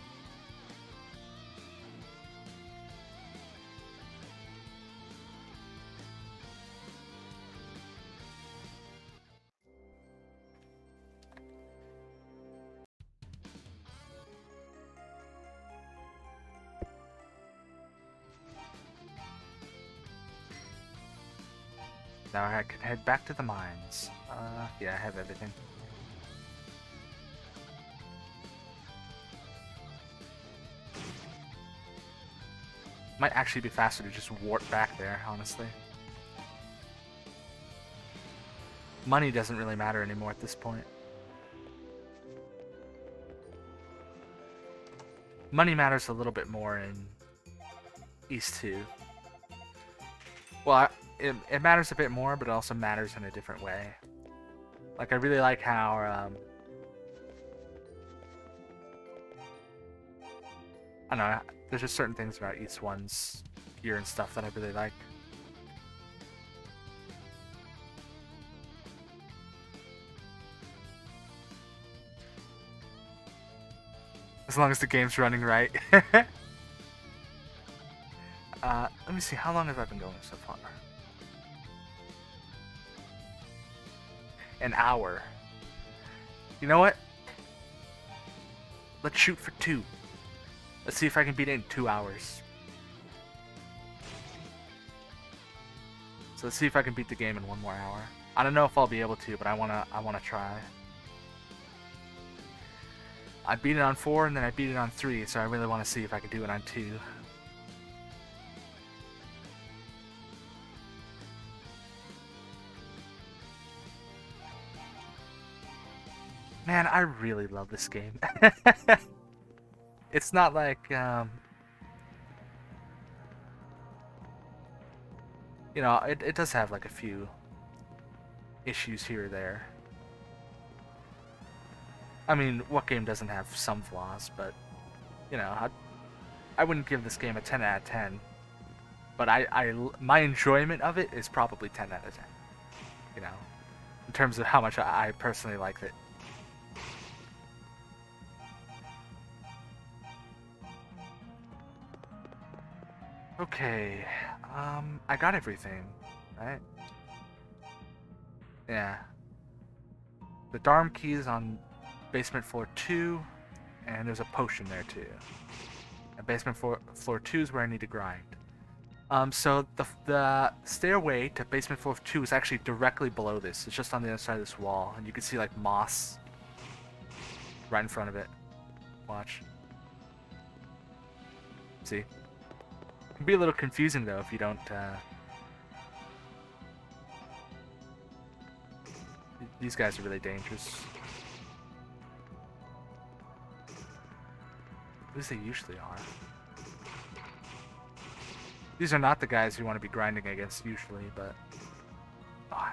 Now I can head back to the mines. Yeah, I have everything. Might actually be faster to just warp back there, honestly. Money doesn't really matter anymore at this point. Money matters a little bit more in Ys 2. Well, it matters a bit more, but it also matters in a different way. Like, I really like how, I don't know, there's just certain things about Ys 1's gear and stuff that I really like. As long as the game's running right. Let me see, how long have I been going so far? An hour. You know what? Let's shoot for 2. Let's see if I can beat it in 2 hours. So let's see if I can beat the game in 1 more hour. I don't know if I'll be able to, but I wanna try. I beat it on 4 and then I beat it on 3, so I really want to see if I can do it on 2. Man, I really love this game. It's not like, you know, it does have like a few issues here or there. I mean, what game doesn't have some flaws, but, you know, I wouldn't give this game a 10 out of 10. But my enjoyment of it is probably 10 out of 10. You know, in terms of how much I personally like it. Okay, I got everything, right? Yeah. The Dharm key is on basement floor 2, and there's a potion there too. And basement floor 2 is where I need to grind. So the stairway to basement floor 2 is actually directly below this. It's just on the other side of this wall, and you can see like moss right in front of it. Watch. See? It can be a little confusing though if you don't. These guys are really dangerous. At least they usually are. These are not the guys you want to be grinding against usually, but... Oh,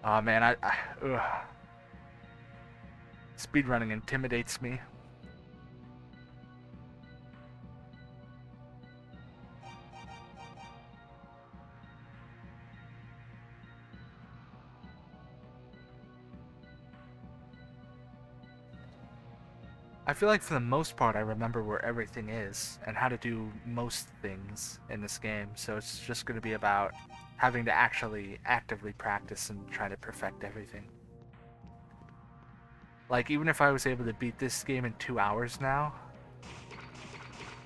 oh man, ugh. Speedrunning intimidates me. I feel like for the most part I remember where everything is and how to do most things in this game, so it's just going to be about having to actually actively practice and try to perfect everything. Like, even if I was able to beat this game in 2 hours now,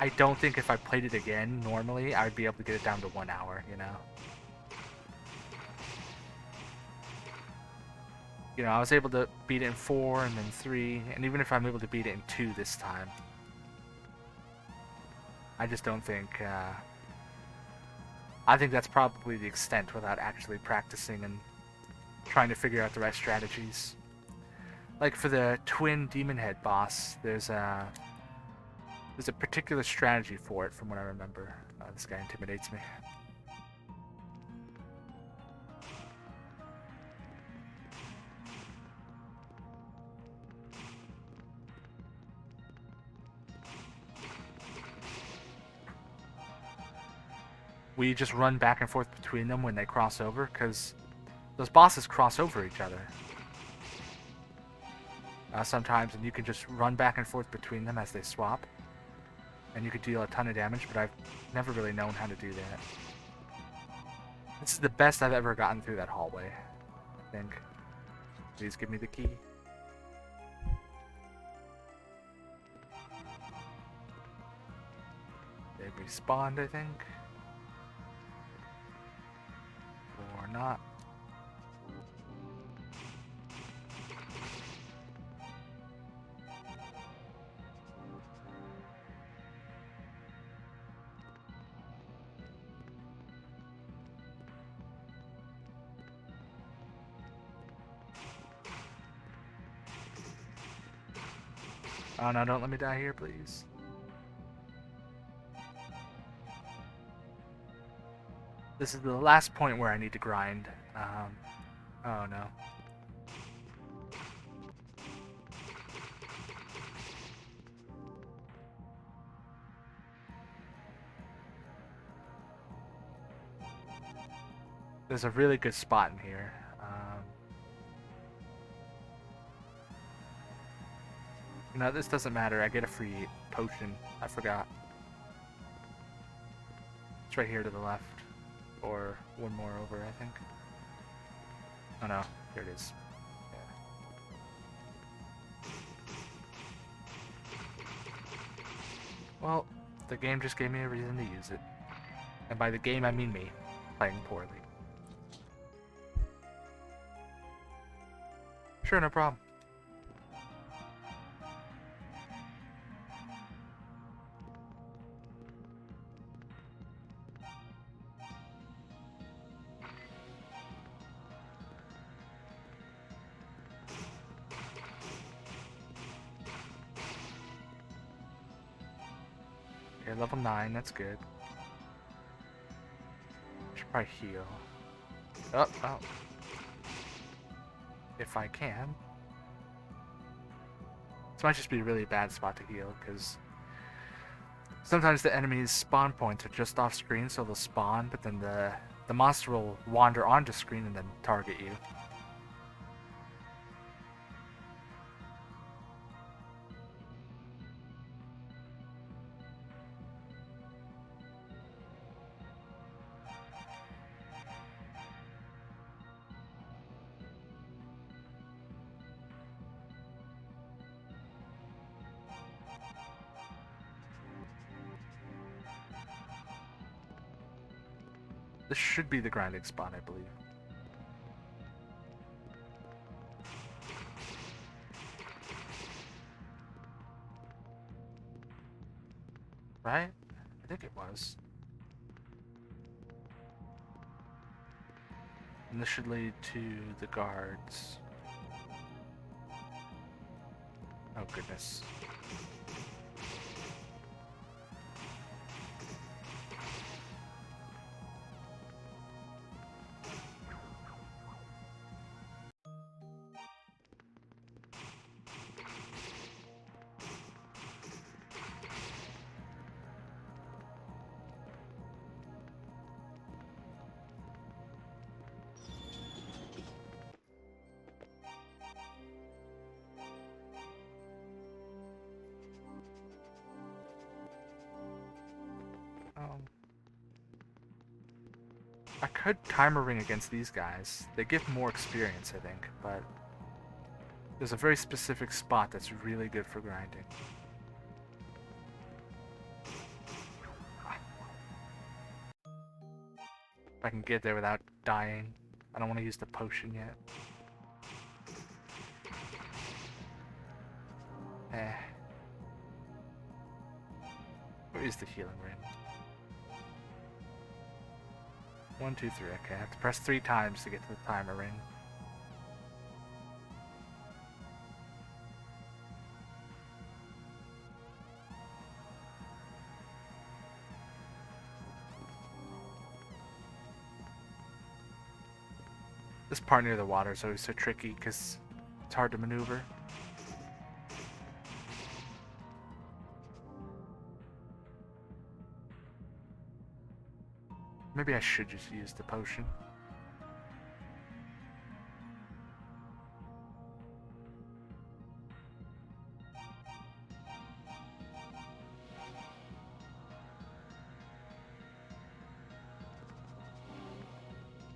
I don't think if I played it again normally, I would be able to get it down to 1 hour, you know? You know, I was able to beat it in 4 and then 3, and even if I'm able to beat it in 2 this time, I just don't think, I think that's probably the extent without actually practicing and trying to figure out the right strategies. Like for the twin demon head boss, there's a particular strategy for it from what I remember. This guy intimidates me. We just run back and forth between them when they cross over, because those bosses cross over each other. Sometimes, and you can just run back and forth between them as they swap. And you could deal a ton of damage, but I've never really known how to do that. This is the best I've ever gotten through that hallway, I think. Please give me the key. They've respawned, I think. Or not. Oh no, don't let me die here, please. This is the last point where I need to grind. Oh no. There's a really good spot in here. No, this doesn't matter. I get a free potion. I forgot. It's right here to the left. Or one more over, I think. Oh no, here it is. Yeah. Well, the game just gave me a reason to use it. And by the game, I mean me, playing poorly. Sure, no problem. Okay, level 9, that's good. Should probably heal. Oh. If I can. This might just be a really bad spot to heal, because sometimes the enemy's spawn points are just off screen, so they'll spawn, but then the monster will wander onto screen and then target you. This should be the grinding spot, I believe. Right? I think it was. And this should lead to the guards. Oh goodness. I could timer ring against these guys. They give more experience, I think, but there's a very specific spot that's really good for grinding. If I can get there without dying. I don't want to use the potion yet. Where is the healing ring? 1, 2, 3. Okay, I have to press 3 times to get to the timer ring. This part near the water is always so tricky because it's hard to maneuver. Maybe I should just use the potion.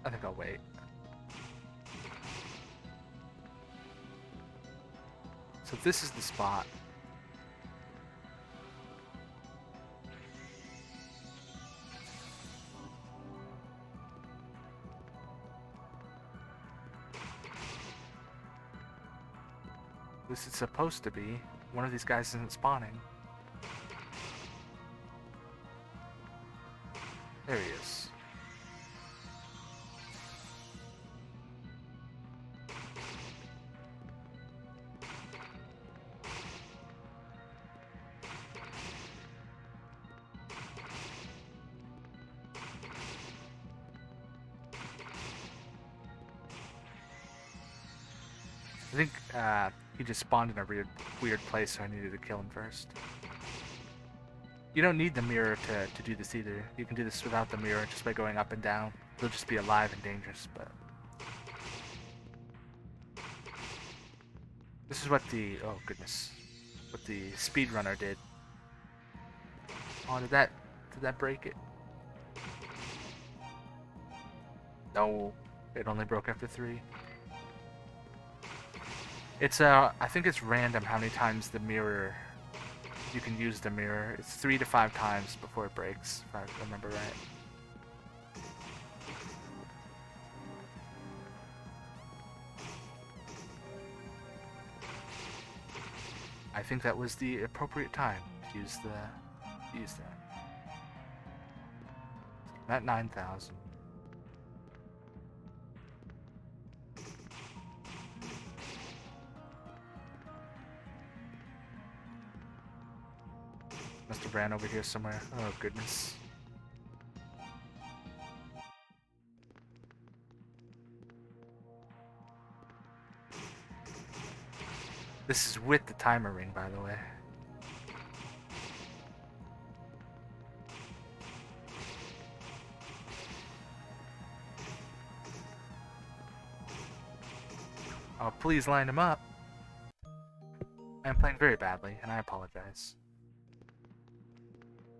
I think I'll wait. So this is the spot. This is supposed to be. One of these guys isn't spawning. There he is. I think he just spawned in a weird place, so I needed to kill him first. You don't need the mirror to do this either. You can do this without the mirror, just by going up and down. He'll just be alive and dangerous, but... This is what the... oh goodness. What the speedrunner did. Oh, did that break it? No. It only broke after 3. It's I think it's random how many times the mirror you can use the mirror. It's 3 to 5 times before it breaks, if I remember right. I think that was the appropriate time to use that. At 9,000. Must have ran over here somewhere. Oh, goodness. This is with the timer ring, by the way. Oh, please line him up. I'm playing very badly, and I apologize.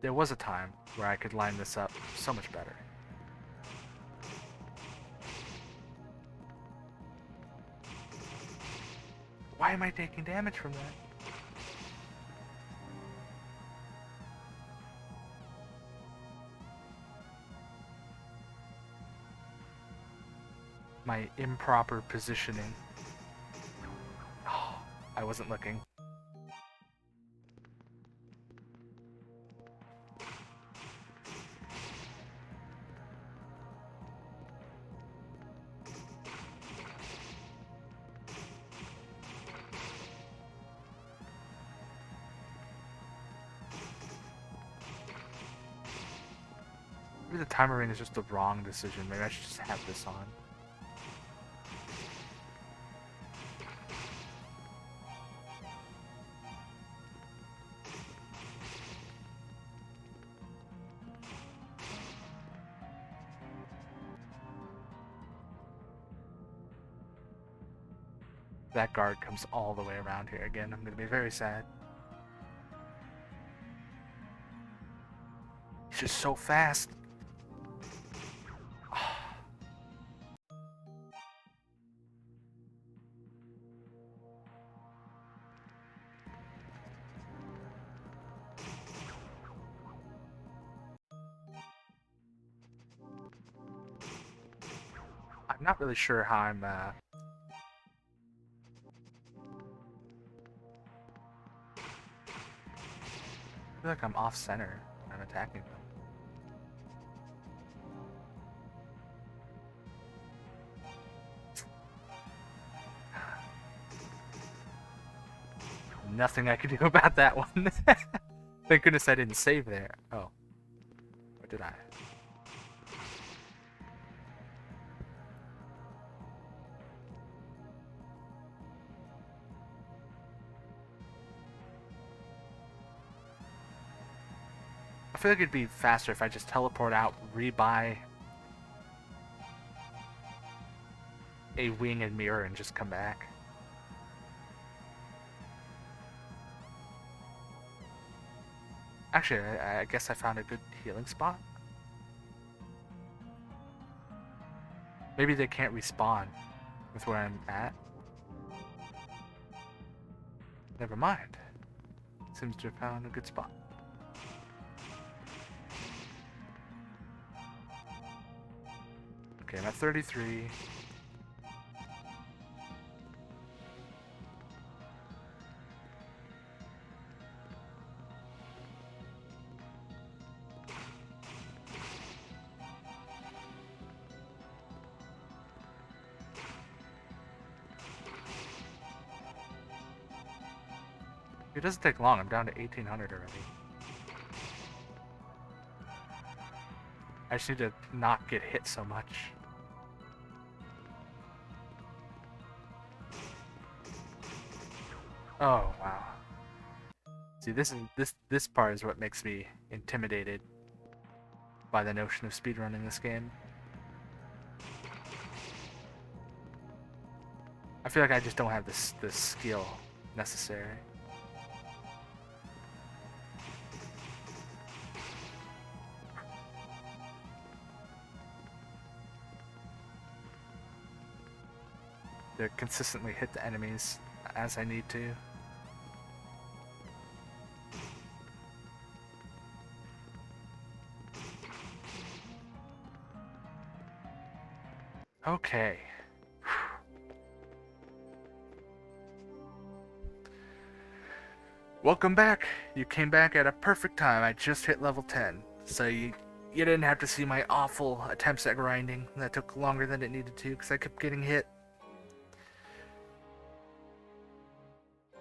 There was a time where I could line this up so much better. Why am I taking damage from that? My improper positioning. Oh, I wasn't looking. Maybe the timer ring is just the wrong decision. Maybe I should just have this on. That guard comes all the way around here again. I'm gonna be very sad. He's just so fast. Oh. not really sure how I'm I feel like I'm off center when I'm attacking them. Nothing I can do about that one. Thank goodness I didn't save there. Oh. Or did I? I feel like it'd be faster if I just teleport out, rebuy a wing and mirror, and just come back. Actually, I guess I found a good healing spot. Maybe they can't respawn with where I'm at. Never mind. Seems to have found a good spot. Okay, I'm at 33. It doesn't take long. I'm down to 1800 already. I just need to not get hit so much. Oh, wow. See, this part is what makes me intimidated by the notion of speedrunning this game. I feel like I just don't have the skill necessary. To consistently hit the enemies as I need to. Okay. Welcome back. You came back at a perfect time. I just hit level 10. So you didn't have to see my awful attempts at grinding. That took longer than it needed to because I kept getting hit.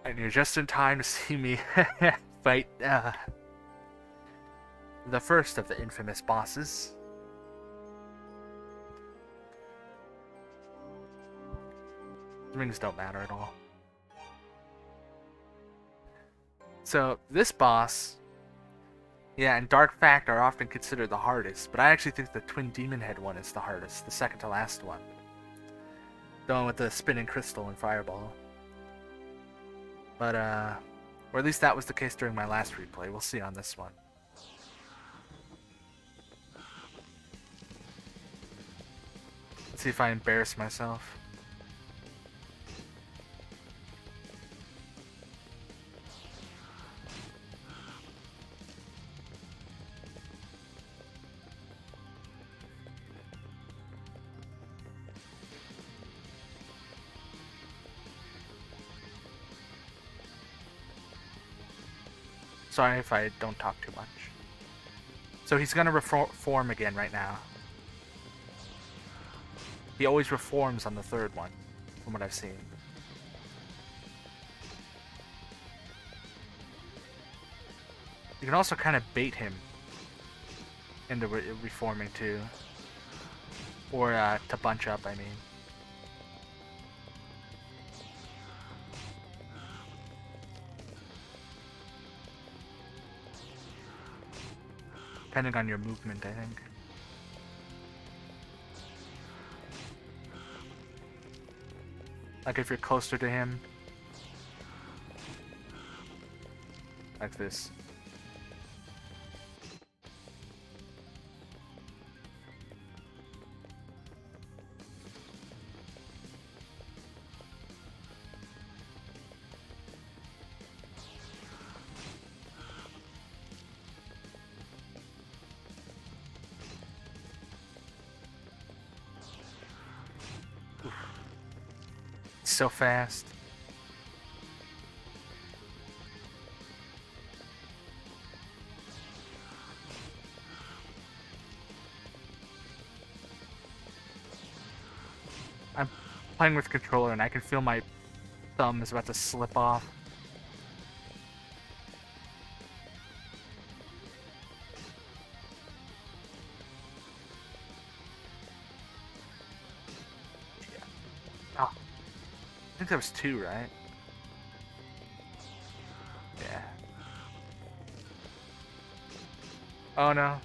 And you're just in time to see me fight the first of the infamous bosses. Rings don't matter at all. So, this boss, yeah, and Dark Fact are often considered the hardest, but I actually think the Twin Demon Head one is the hardest, the second to last one. The one with the spinning crystal and fireball. But, or at least that was the case during my last replay. We'll see on this one. Let's see if I embarrass myself. Sorry if I don't talk too much. So he's gonna reform again right now. He always reforms on the third one, from what I've seen. You can also kind of bait him into reforming too. Or to bunch up, I mean. Depending on your movement, I think. Like if you're closer to him. Like this. so fast. I'm playing with controller and I can feel my thumb is about to slip off. Oh, I think that was 2, right? Yeah. Oh no.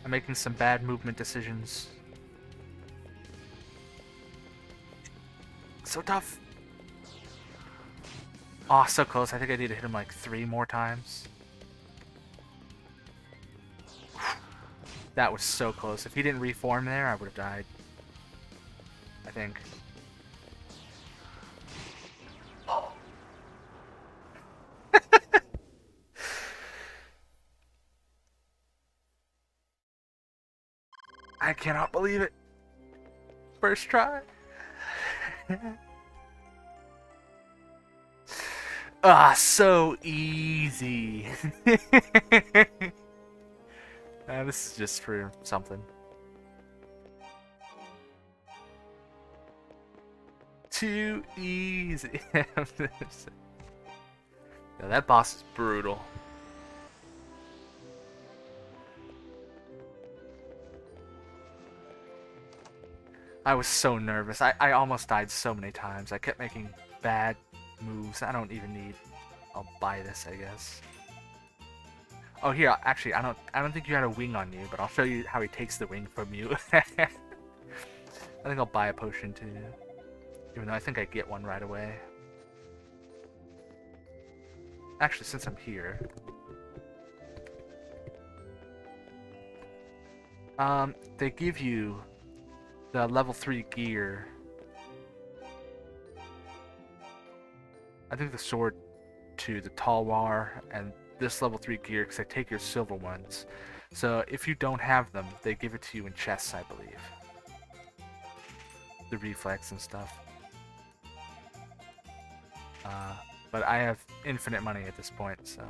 I'm making some bad movement decisions. So tough. Oh, so close. I think I need to hit him like 3 more times. That was so close. If he didn't reform there, I would have died. I think. Oh. I cannot believe it. First try. Ah, so easy. This is just for something. Too easy. Yeah, that boss is brutal. I was so nervous. I almost died so many times. I kept making bad moves. I don't even need. I'll buy this, I guess. Oh, here, actually, I don't think you had a wing on you, but I'll show you how he takes the wing from you. I think I'll buy a potion too, even though I think I get one right away. Actually, since I'm here, they give you the level 3 gear. I think the sword to the Talwar and this level 3 gear because they take your silver ones. So if you don't have them, they give it to you in chests, I believe. The reflex and stuff. But I have infinite money at this point, so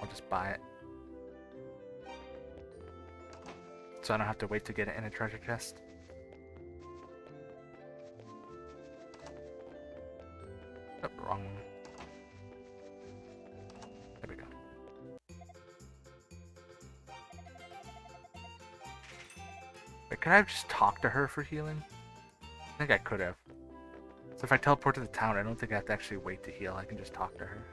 I'll just buy it. So I don't have to wait to get it in a treasure chest. Oh, wrong one. There we go. Wait, could I have just talked to her for healing? I think I could have. So if I teleport to the town, I don't think I have to actually wait to heal. I can just talk to her.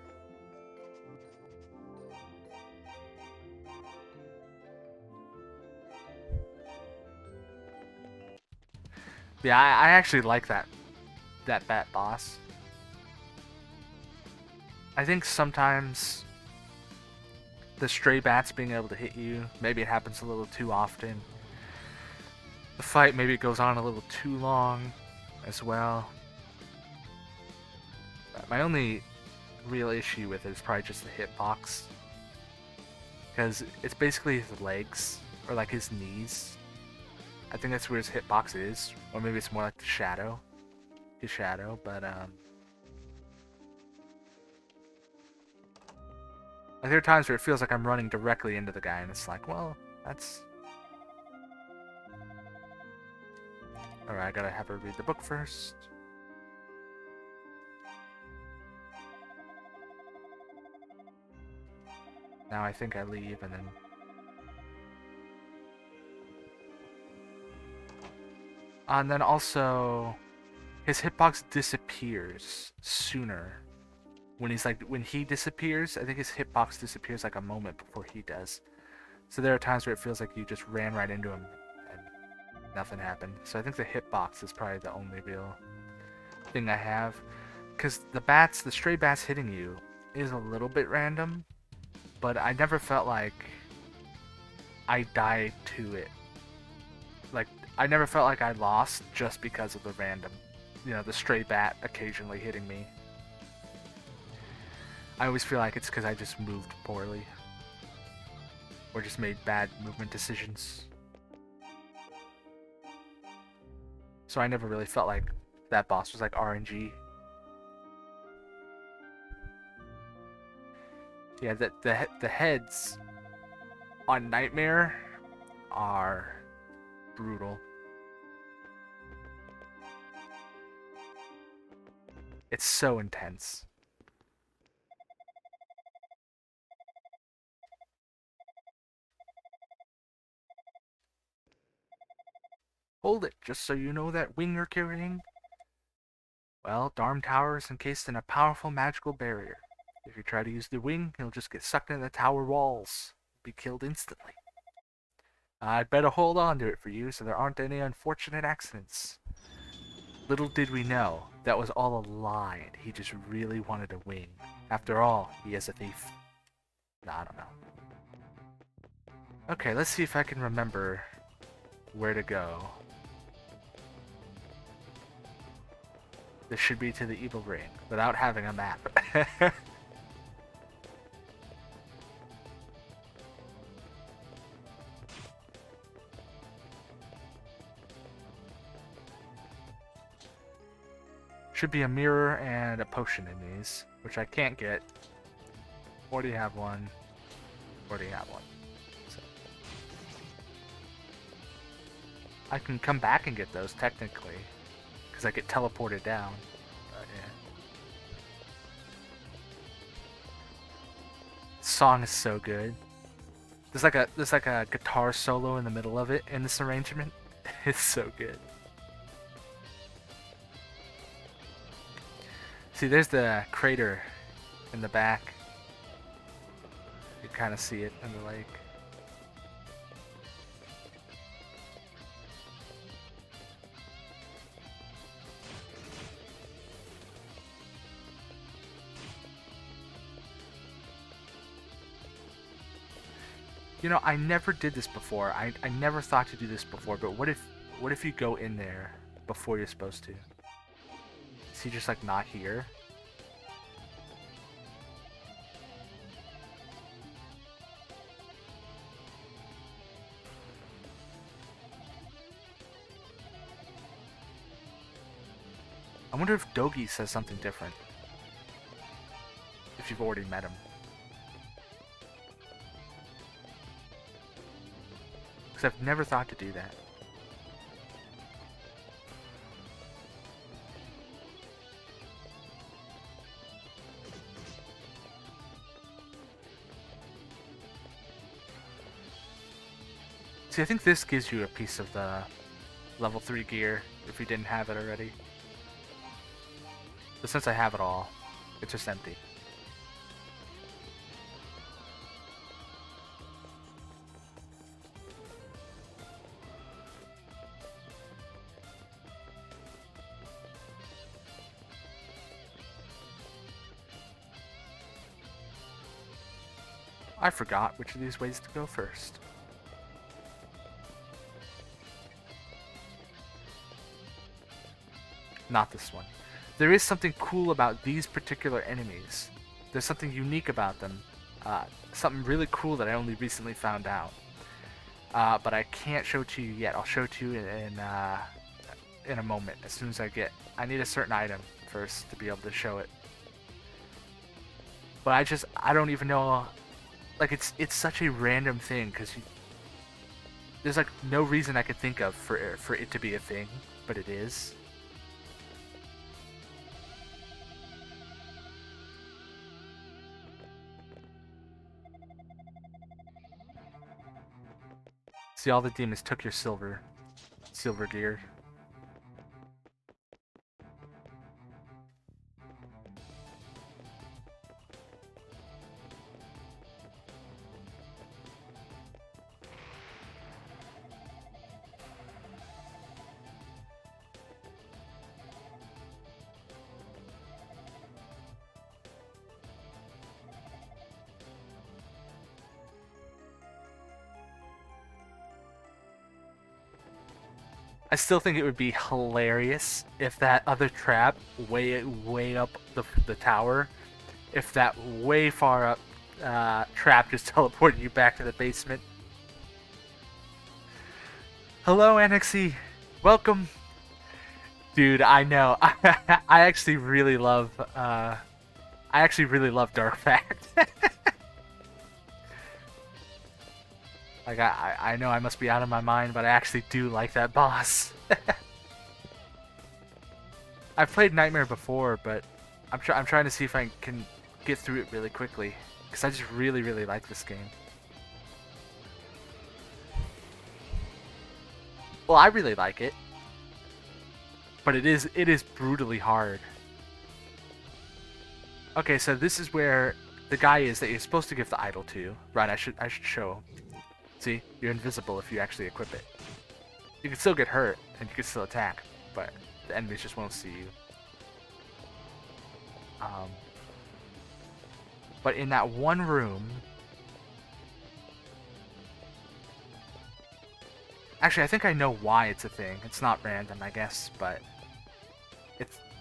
Yeah, I actually like that bat boss. I think sometimes the stray bats being able to hit you, maybe it happens a little too often. The fight maybe goes on a little too long as well. My only real issue with it is probably just the hitbox. Because it's basically his legs, or like his knees. I think that's where his hitbox is. Or maybe it's more like the shadow. His shadow, but like, there are times where it feels like I'm running directly into the guy, and it's like, well, that's... Alright, I gotta have her read the book first. Now I think I leave, and then... And then also, his hitbox disappears sooner. When he disappears, I think his hitbox disappears like a moment before he does. So there are times where it feels like you just ran right into him and nothing happened. So I think the hitbox is probably the only real thing I have. Because the stray bats hitting you is a little bit random, but I never felt like I died to it. Like, I never felt like I lost just because of the random, the stray bat occasionally hitting me. I always feel like it's because I just moved poorly. Or just made bad movement decisions. So I never really felt like that boss was like RNG. Yeah, the heads on Nightmare are brutal. It's so intense. Hold it, just so you know that wing you're carrying? Well, Darm Tower is encased in a powerful magical barrier. If you try to use the wing, you'll just get sucked into the tower walls. Be killed instantly. I'd better hold on to it for you so there aren't any unfortunate accidents. Little did we know, that was all a lie and he just really wanted a wing. After all, he is a thief. Nah, I don't know. Okay, let's see if I can remember where to go. This should be to the Evil Ring, without having a map. Should be a mirror and a potion in these, which I can't get. Already have one. Already have one. So. I can come back and get those, technically. Because I get teleported down. But yeah. This song is so good. There's like a guitar solo in the middle of it in this arrangement. It's so good. See, there's the crater in the back. You kind of see it in the lake. You know, I never did this before. I never thought to do this before, but what if you go in there before you're supposed to? Is he just like not here? I wonder if Dogi says something different. If you've already met him. Because I've never thought to do that. See, I think this gives you a piece of the level 3 gear, if you didn't have it already. But since I have it all, it's just empty. I forgot which of these ways to go first. Not this one. There is something cool about these particular enemies. There's something unique about them. Something really cool that I only recently found out. But I can't show it to you yet. I'll show it to you in a moment. As soon as I need a certain item first to be able to show it. But I don't even know. Like it's such a random thing because there's like no reason I could think of for it to be a thing, but it is. See, all the demons took your silver gear. I still think it would be hilarious if that other trap way up the tower, if that way far up trap just teleported you back to the basement. Hello, Annexy. Welcome. Dude, I know. I actually really love. I actually really love Dark Fact. Like I know I must be out of my mind, but I actually do like that boss. I've played Nightmare before, but I'm trying to see if I can get through it really quickly because I just really like this game. Well, I really like it, but it is brutally hard. Okay, so this is where the guy is that you're supposed to give the idol to. Right, I should show him. See, you're invisible if you actually equip it. You can still get hurt and you can still attack, but the enemies just won't see you. Um, but in that one room, actually, I think I know why it's a thing. It's not random, I guess, but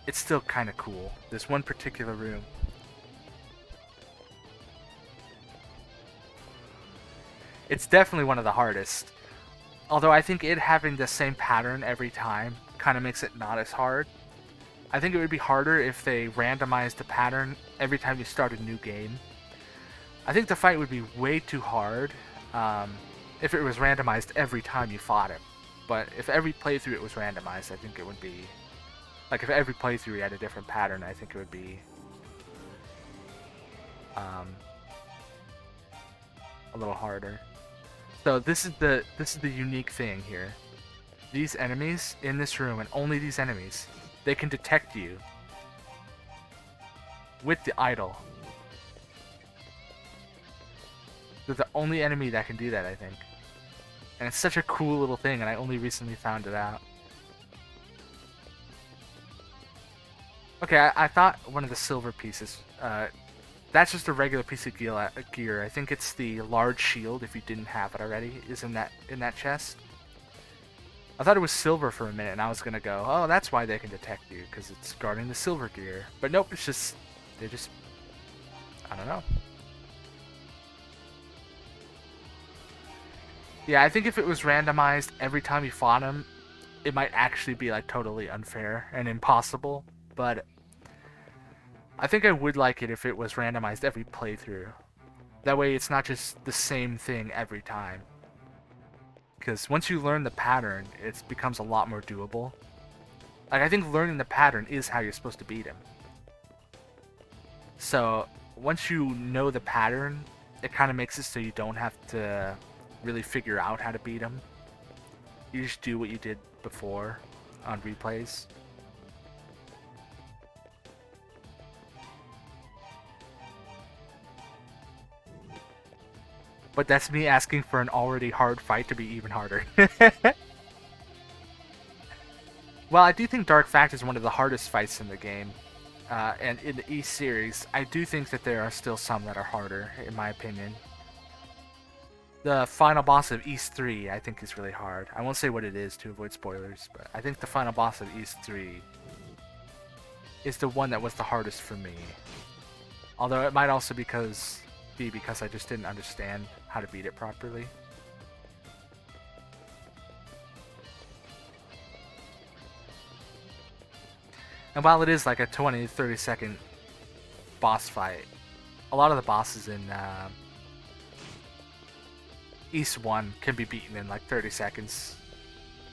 it's still kind of cool. This one particular room. It's definitely one of the hardest. Although I think it having the same pattern every time kind of makes it not as hard. I think it would be harder if they randomized the pattern every time you start a new game. I think the fight would be way too hard if it was randomized every time you fought him. But if every playthrough it was randomized, I think it would be... Like, if every playthrough you had a different pattern, I think it would be... a little harder. So this is the unique thing here. These enemies in this room, and only these enemies, they can detect you with the idol. They're the only enemy that can do that, I think. And it's such a cool little thing, and I only recently found it out. Okay, I thought one of the silver pieces, that's just a regular piece of gear. I think it's the large shield, if you didn't have it already, is in that chest. I thought it was silver for a minute, and I was gonna go, oh, that's why they can detect you, because it's guarding the silver gear. But nope, it's just, I don't know. Yeah, I think if it was randomized every time you fought him, it might actually be like totally unfair and impossible, but I think I would like it if it was randomized every playthrough. That way it's not just the same thing every time. Because once you learn the pattern, it becomes a lot more doable. Like, I think learning the pattern is how you're supposed to beat him. So, once you know the pattern, it kind of makes it so you don't have to really figure out how to beat him. You just do what you did before on replays. But that's me asking for an already hard fight to be even harder. Well, I do think Dark Fact is one of the hardest fights in the game. And in the East series, I do think that there are still some that are harder, in my opinion. The final boss of East 3, I think, is really hard. I won't say what it is to avoid spoilers, but I think the final boss of East 3 is the one that was the hardest for me. Although it might also be because I just didn't understand how to beat it properly. And while it is like a 20-30 second boss fight, a lot of the bosses in East 1 can be beaten in like 30 seconds.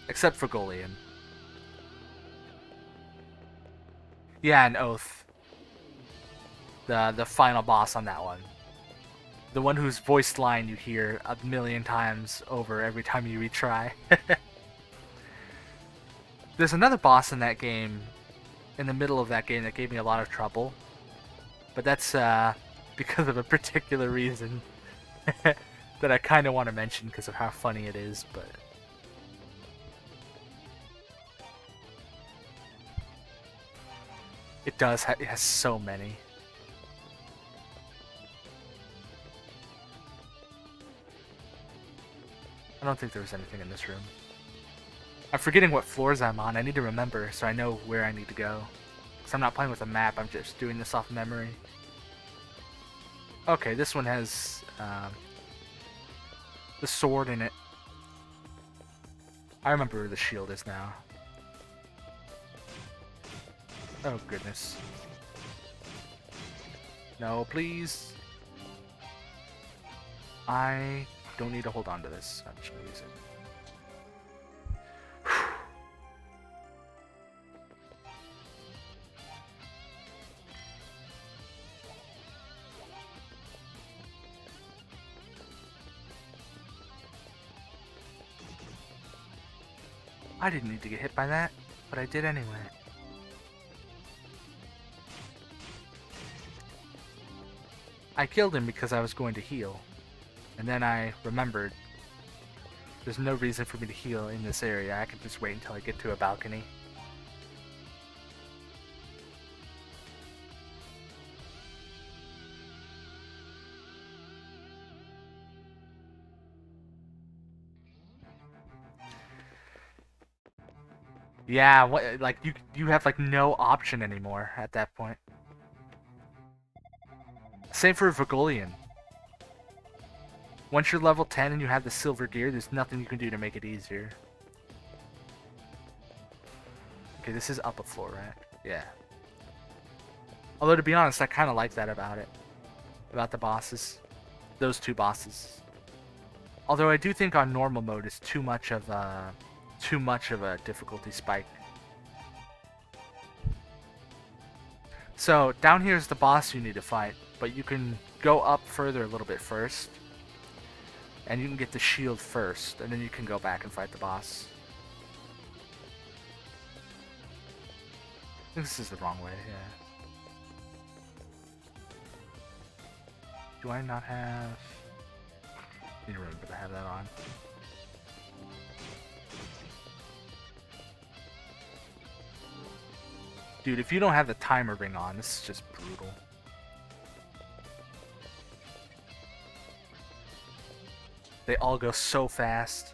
Except for Golian. Yeah, and Oath. The final boss on that one. The one whose voiced line you hear a million times over every time you retry. There's another boss in that game, in the middle of that game, that gave me a lot of trouble. But that's because of a particular reason that I kind of want to mention because of how funny it is, but... It has so many. I don't think there was anything in this room. I'm forgetting what floors I'm on. I need to remember so I know where I need to go. Because I'm not playing with a map, I'm just doing this off memory. Okay, this one has the sword in it. I remember where the shield is now. Oh, goodness. No, please. I don't need to hold on to this. I'm just gonna use it. I didn't need to get hit by that, but I did anyway. I killed him because I was going to heal. And then I remembered there's no reason for me to heal in this area. I can just wait until I get to a balcony. Yeah, what, like you have like no option anymore at that point. Same for Vogolian. Once you're level 10 and you have the silver gear, there's nothing you can do to make it easier. Okay, this is up a floor, right? Yeah. Although, to be honest, I kind of like that about it. About the bosses. Those two bosses. Although I do think on normal mode is too much of a difficulty spike. So, down here is the boss you need to fight, but you can go up further a little bit first. And you can get the shield first, and then you can go back and fight the boss. I think this is the wrong way, yeah. Do I not have... I need to remember to have that on. Dude, if you don't have the timer ring on, this is just brutal. They all go so fast.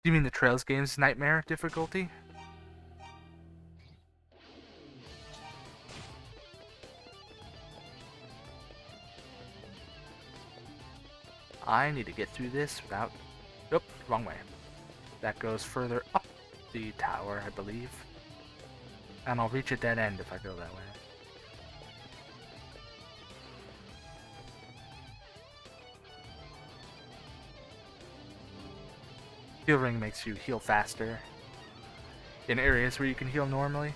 Do you mean the Trails game's Nightmare difficulty? I need to get through this without... Nope, wrong way. That goes further up the tower, I believe. And I'll reach a dead end if I go that way. Heal ring makes you heal faster in areas where you can heal normally.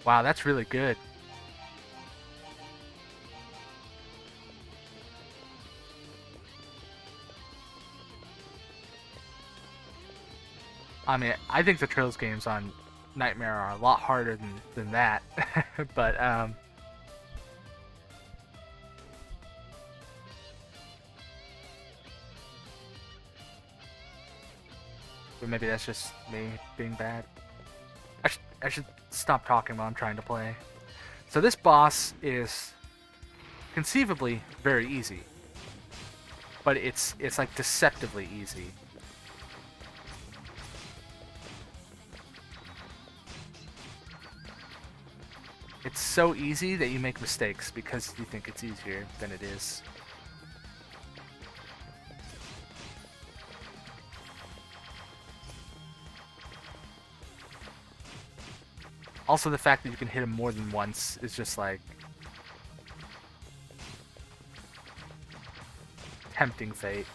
Wow, that's really good. I mean, I think the Trails games on Nightmare are a lot harder than that, but maybe that's just me being bad. I should stop talking while I'm trying to play. So this boss is conceivably very easy, but it's like deceptively easy. It's so easy that you make mistakes because you think it's easier than it is. Also, the fact that you can hit him more than once is just like... tempting fate.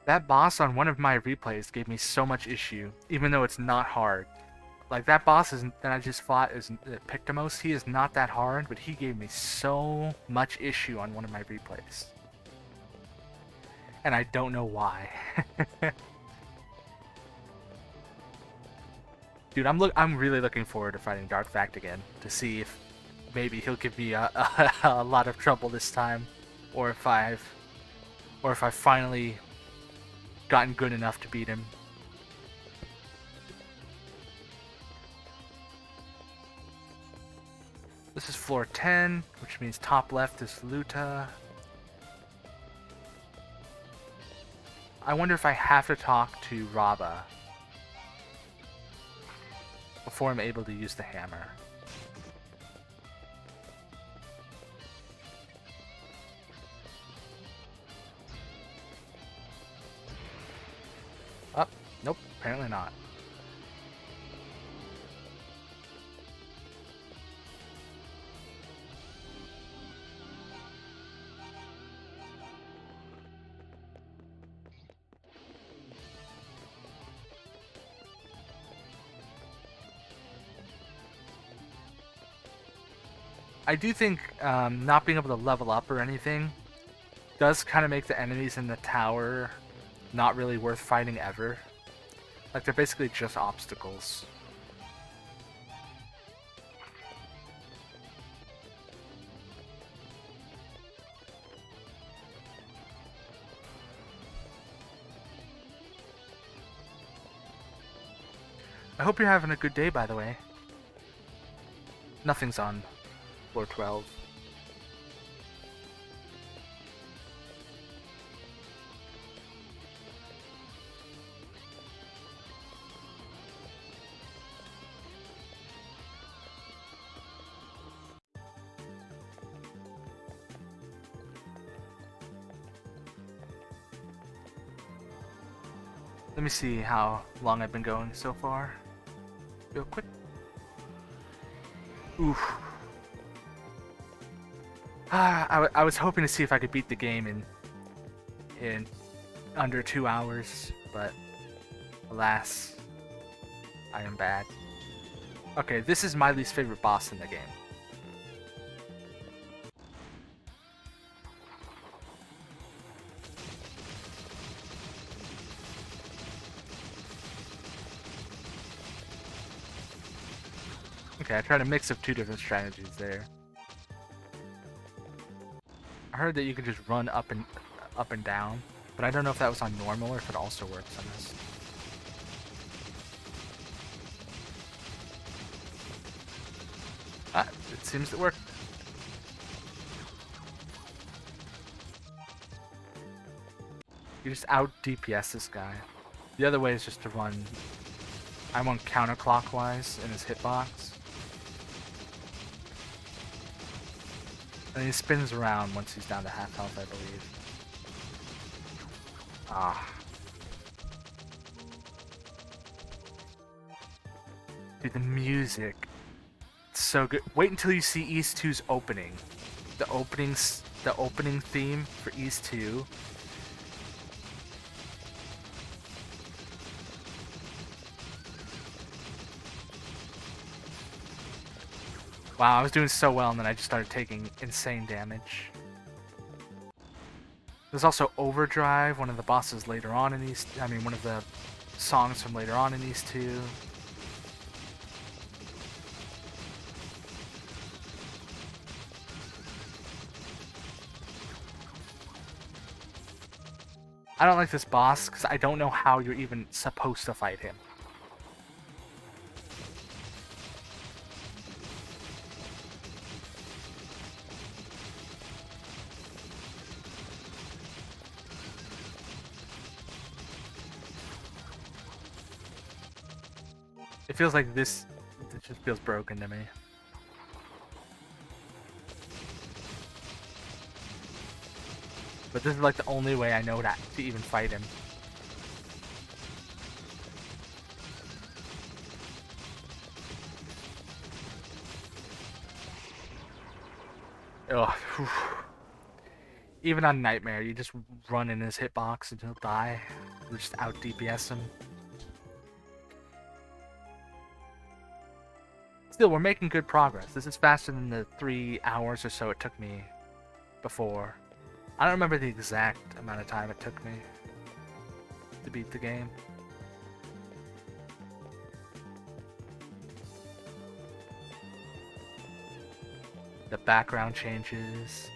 That boss on one of my replays gave me so much issue, even though it's not hard. Like, that boss that I just fought is Pictomos. He is not that hard, but he gave me so much issue on one of my replays. And I don't know why. Dude, I'm really looking forward to fighting Dark Fact again, to see if maybe he'll give me a lot of trouble this time, or if I've finally gotten good enough to beat him. This is floor 10, which means top left is Luta. I wonder if I have to talk to Raba before I'm able to use the hammer. Oh, nope, apparently not. I do think not being able to level up or anything does kind of make the enemies in the tower not really worth fighting ever. Like, they're basically just obstacles. I hope you're having a good day, by the way. Nothing's on floor 12. Let me see how long I've been going so far. Real quick. Oof. I was hoping to see if I could beat the game in under 2 hours, but alas, I am bad. Okay, this is my least favorite boss in the game. Okay, I tried a mix of 2 different strategies there. I heard that you can just run up and down, but I don't know if that was on normal or if it also works on this. Ah, it seems to work. You just out DPS this guy. The other way is just to run. I'm on counterclockwise in his hitbox. And he spins around once he's down to half health, I believe. Ah. Dude, the music. It's so good. Wait until you see East 2's opening. The opening theme for East 2. Wow, I was doing so well and then I just started taking insane damage. There's also Overdrive, one of the bosses later on in one of the songs from later on in East 2. I don't like this boss because I don't know how you're even supposed to fight him. It feels like this just feels broken to me. But this is like the only way I know to even fight him. Ugh. even on Nightmare, you just run in his hitbox and he'll die. You just out DPS him. Still, we're making good progress. This is faster than the 3 hours or so it took me before. I don't remember the exact amount of time it took me to beat the game. The background changes.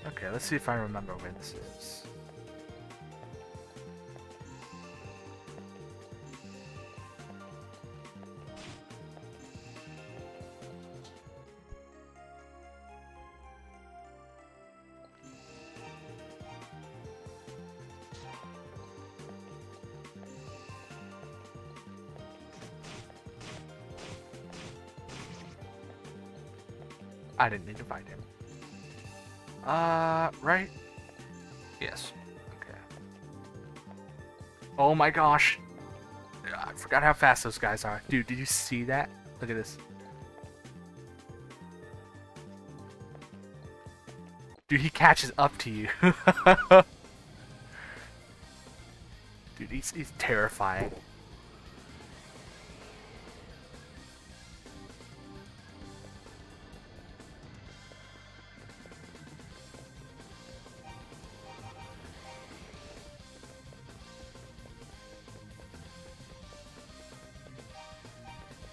Okay, let's see if I remember where this is. I didn't need to find him. Right? Yes. Okay. Oh my gosh. I forgot how fast those guys are. Dude, did you see that? Look at this. Dude, he catches up to you. Dude, he's terrifying.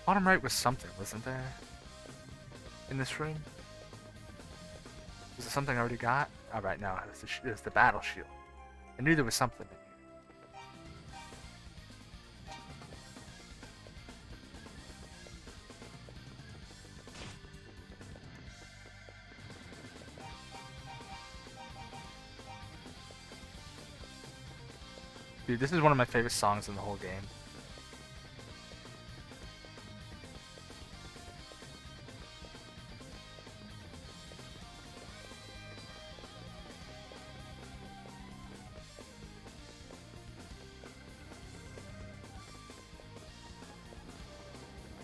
Bottom right was something, wasn't there? In this room? Was it something I already got? Alright, no, it was the battle shield. I knew there was something in here. Dude, this is one of my favorite songs in the whole game.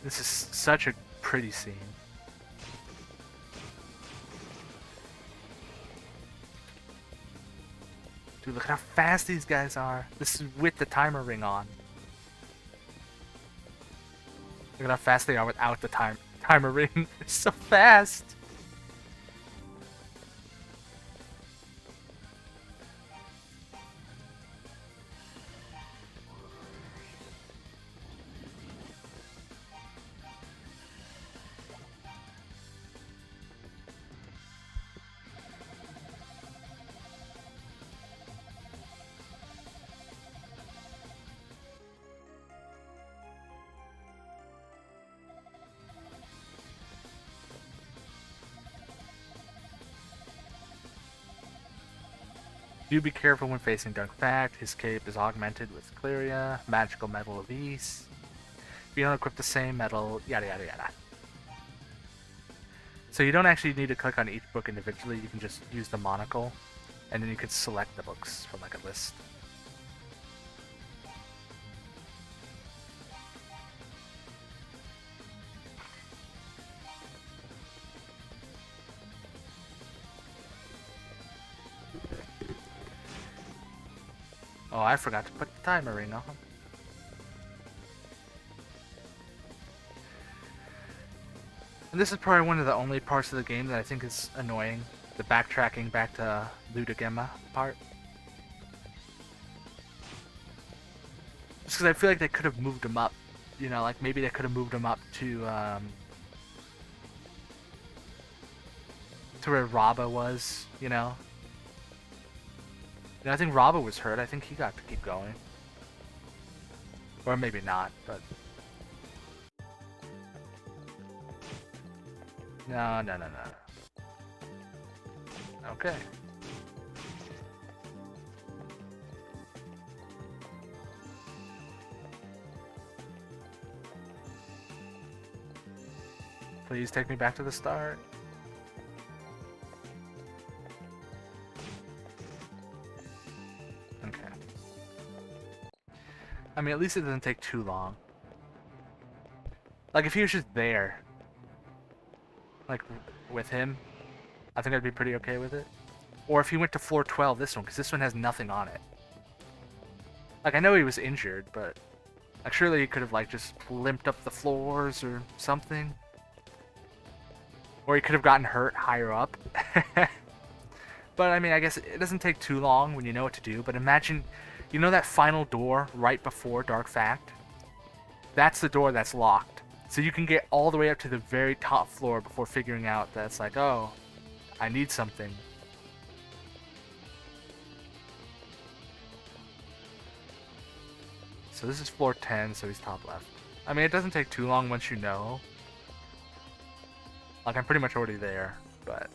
This is such a pretty scene. Dude, look at how fast these guys are. This is with the timer ring on. Look at how fast they are without the timer ring. It's so fast. Do be careful when facing Dark Fact. His cape is augmented with Cleria, magical metal of East. If you don't equip the same metal, yada yada yada. So you don't actually need to click on each book individually, you can just use the monocle, and then you can select the books from like a list. Oh, I forgot to put the timer ring on. And this is probably one of the only parts of the game that I think is annoying. The backtracking back to Ludogema part. Just because I feel like they could have moved him up. You know, like maybe they could have moved him up to where Raba was, you know? I think Raba was hurt. I think he got to keep going. Or maybe not, but... No. Okay. Please take me back to the start. I mean, at least it doesn't take too long. Like, if he was just there, like, with him, I think I'd be pretty okay with it. Or if he went to floor 12, this one, because this one has nothing on it. Like, I know he was injured, but like, surely he could have, like, just limped up the floors or something. Or he could have gotten hurt higher up. But, I mean, I guess it doesn't take too long when you know what to do. But imagine, you know that final door right before Dark Fact? That's the door that's locked. So you can get all the way up to the very top floor before figuring out that it's like, oh, I need something. So this is floor 10, so he's top left. I mean, it doesn't take too long once you know. Like, I'm pretty much already there, but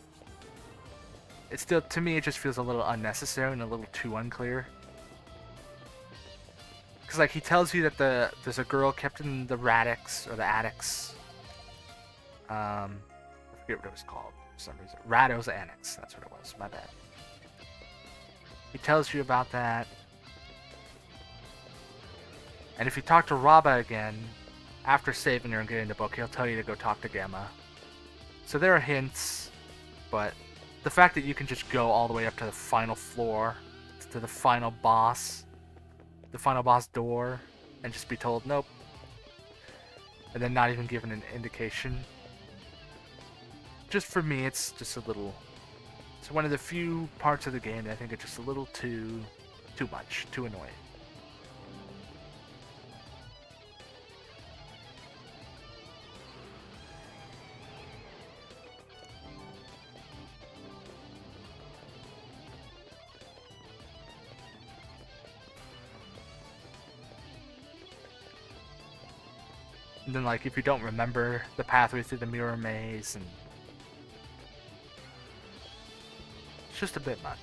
it's still, to me, it just feels a little unnecessary and a little too unclear. Because, like, he tells you that there's a girl kept in the Radix, or the Attics. I forget what it was called for some reason. Rado's Annex, that's what it was, my bad. He tells you about that. And if you talk to Raba again, after saving her and getting the book, he'll tell you to go talk to Gamma. So there are hints, but the fact that you can just go all the way up to the final floor, to the final boss door, and just be told nope, and then not even given an indication. Just for me, it's just a little. It's one of the few parts of the game that I think it's just a little too much, too annoying. And then, like, if you don't remember the pathway through the mirror maze, and it's just a bit much.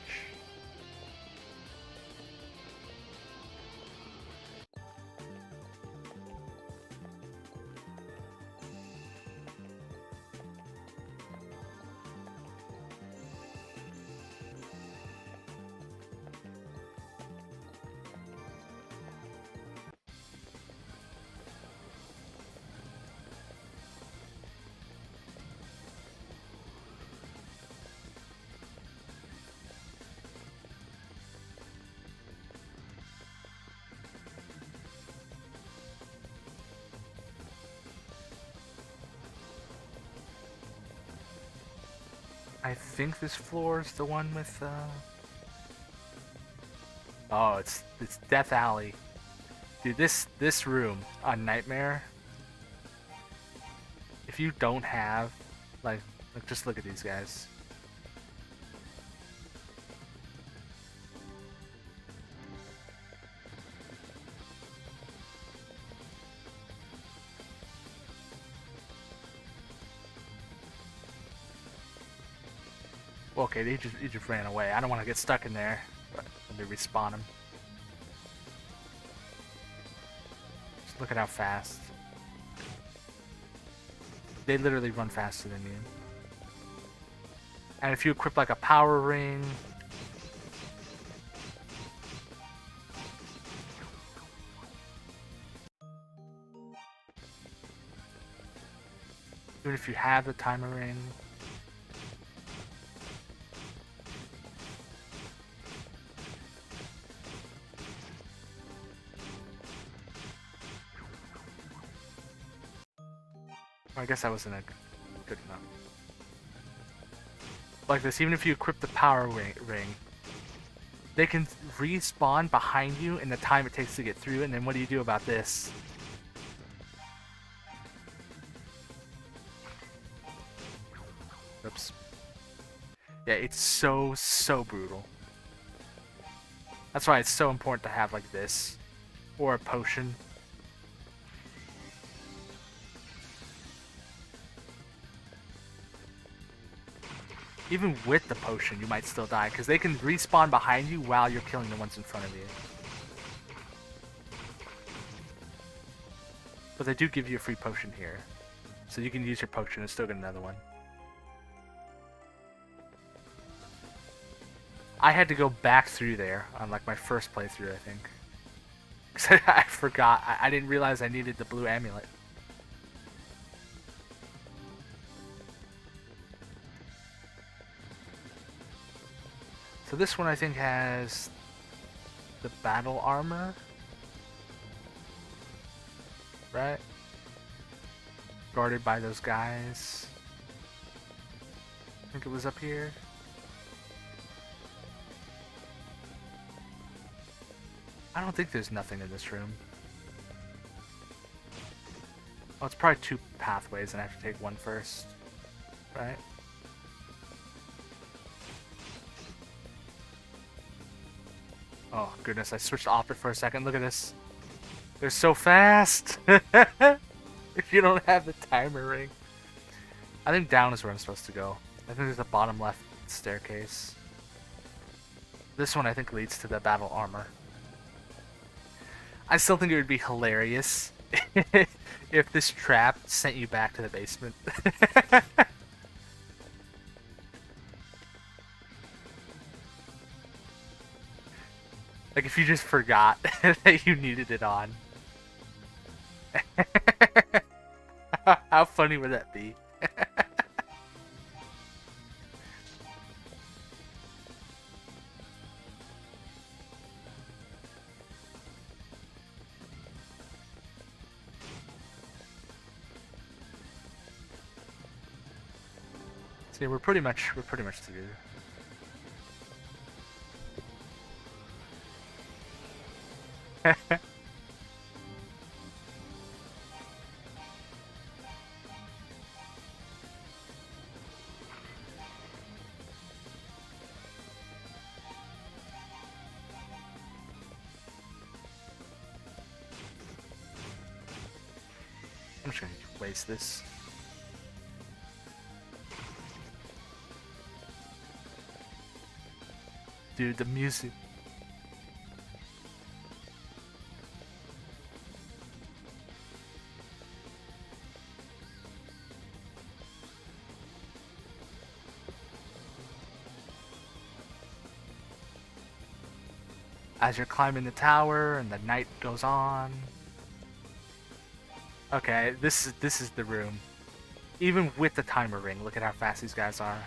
I think this floor is the one with, oh, it's Death Alley. Dude, this room on Nightmare, if you don't have, like just look at these guys. Okay, he just ran away. I don't want to get stuck in there, but let me respawn him. Just look at how fast. They literally run faster than you. And if you equip like a power ring, even if you have the timer ring, I guess that wasn't a good enough. Like this, even if you equip the power ring, they can respawn behind you in the time it takes to get through, and then what do you do about this? Oops. Yeah, it's so brutal. That's why it's so important to have like this, or a potion. Even with the potion, you might still die, because they can respawn behind you while you're killing the ones in front of you. But they do give you a free potion here. So you can use your potion and still get another one. I had to go back through there on like my first playthrough, I think. 'Cause I forgot. I didn't realize I needed the blue amulet. So this one I think has the battle armor, right? Guarded by those guys. I think it was up here. I don't think there's nothing in this room. Oh, it's probably 2 pathways and I have to take one first, right? Oh goodness, I switched off it for a second. Look at this. They're so fast! If you don't have the timer ring. I think down is where I'm supposed to go. I think there's a bottom left staircase. This one I think leads to the battle armor. I still think it would be hilarious if this trap sent you back to the basement. Like if you just forgot that you needed it on. How funny would that be? See, we're pretty much through. I'm just gonna waste this. Dude, the music. As you're climbing the tower and the night goes on. Okay, this is the room. Even with the timer ring, look at how fast these guys are.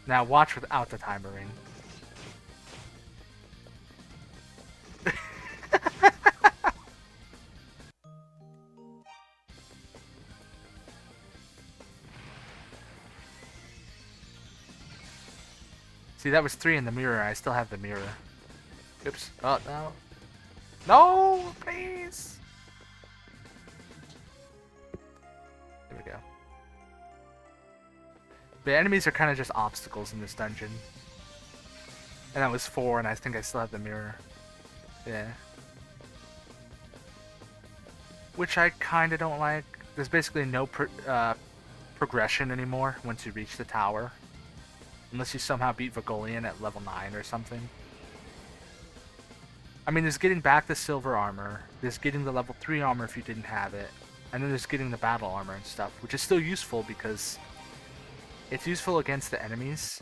Now watch without the timer ring. See, that was 3 in the mirror. I still have the mirror. Oops. Oh, no. No, please. There we go. The enemies are kind of just obstacles in this dungeon. And that was 4, and I think I still have the mirror. Yeah. Which I kind of don't like. There's basically no progression anymore once you reach the tower. Unless you somehow beat Vogolian at level 9 or something. I mean, there's getting back the silver armor. There's getting the level 3 armor if you didn't have it. And then there's getting the battle armor and stuff. Which is still useful because it's useful against the enemies.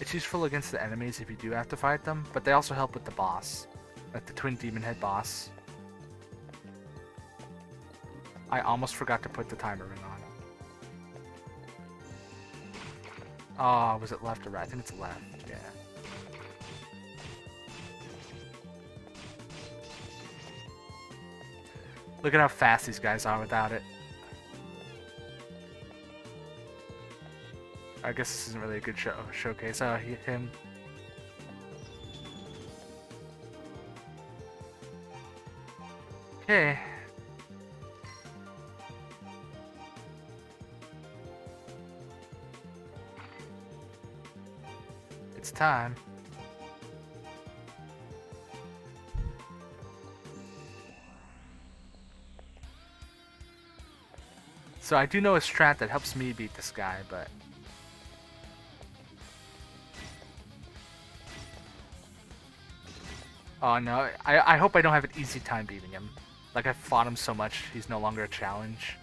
It's useful against the enemies if you do have to fight them. But they also help with the boss. Like the Twin Demon Head boss. I almost forgot to put the timer ring on. Oh, was it left or right? I think it's left, yeah. Look at how fast these guys are without it. I guess this isn't really a good showcase. Oh, him. Okay. It's time. So I do know a strat that helps me beat this guy, but... Oh no, I hope I don't have an easy time beating him. Like, I've fought him so much, he's no longer a challenge.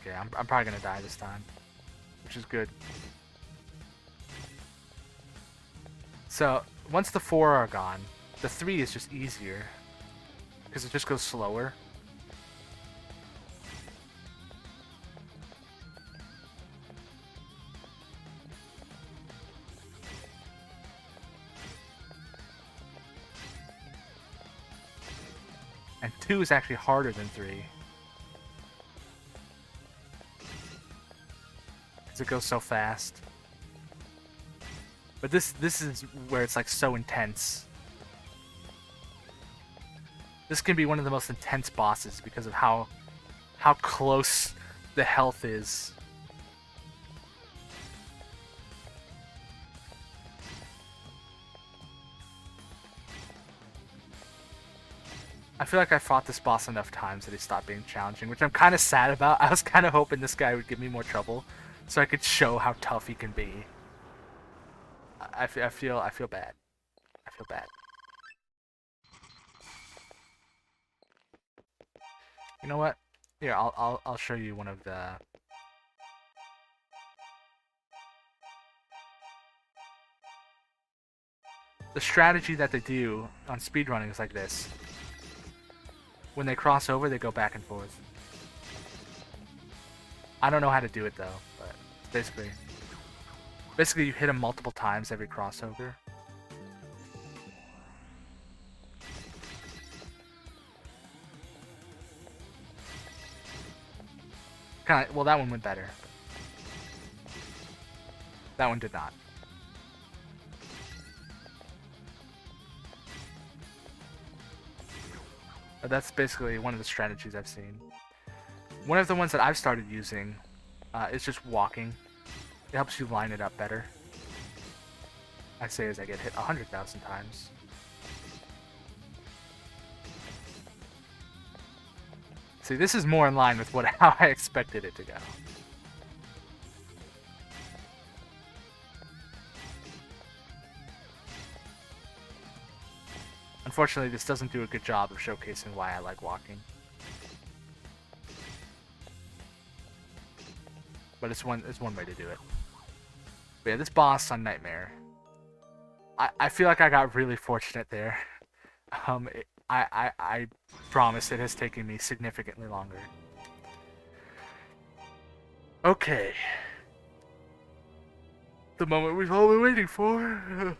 Okay, I'm probably gonna die this time, which is good. So, once the 4 are gone, the 3 is just easier. Because it just goes slower. And 2 is actually harder than 3. Because it goes so fast. But this is where it's like so intense. This can be one of the most intense bosses because of how close the health is. I feel like I fought this boss enough times that he stopped being challenging, which I'm kind of sad about. I was kind of hoping this guy would give me more trouble, so I could show how tough he can be. I feel bad. I feel bad. You know what? Here, I'll show you one of the. The strategy that they do on speedrunning is like this. When they cross over, they go back and forth. I don't know how to do it though, but basically you hit them multiple times every crossover. Well, that one went better. That one did not. But that's basically one of the strategies I've seen. One of the ones that I've started using is just walking. It helps you line it up better. I say as I get hit 100,000 times. See, this is more in line with how I expected it to go. Unfortunately, this doesn't do a good job of showcasing why I like walking. But it's one way to do it. But yeah, this boss on Nightmare, I feel like I got really fortunate there. I promise it has taken me significantly longer. Okay. The moment we've all been waiting for.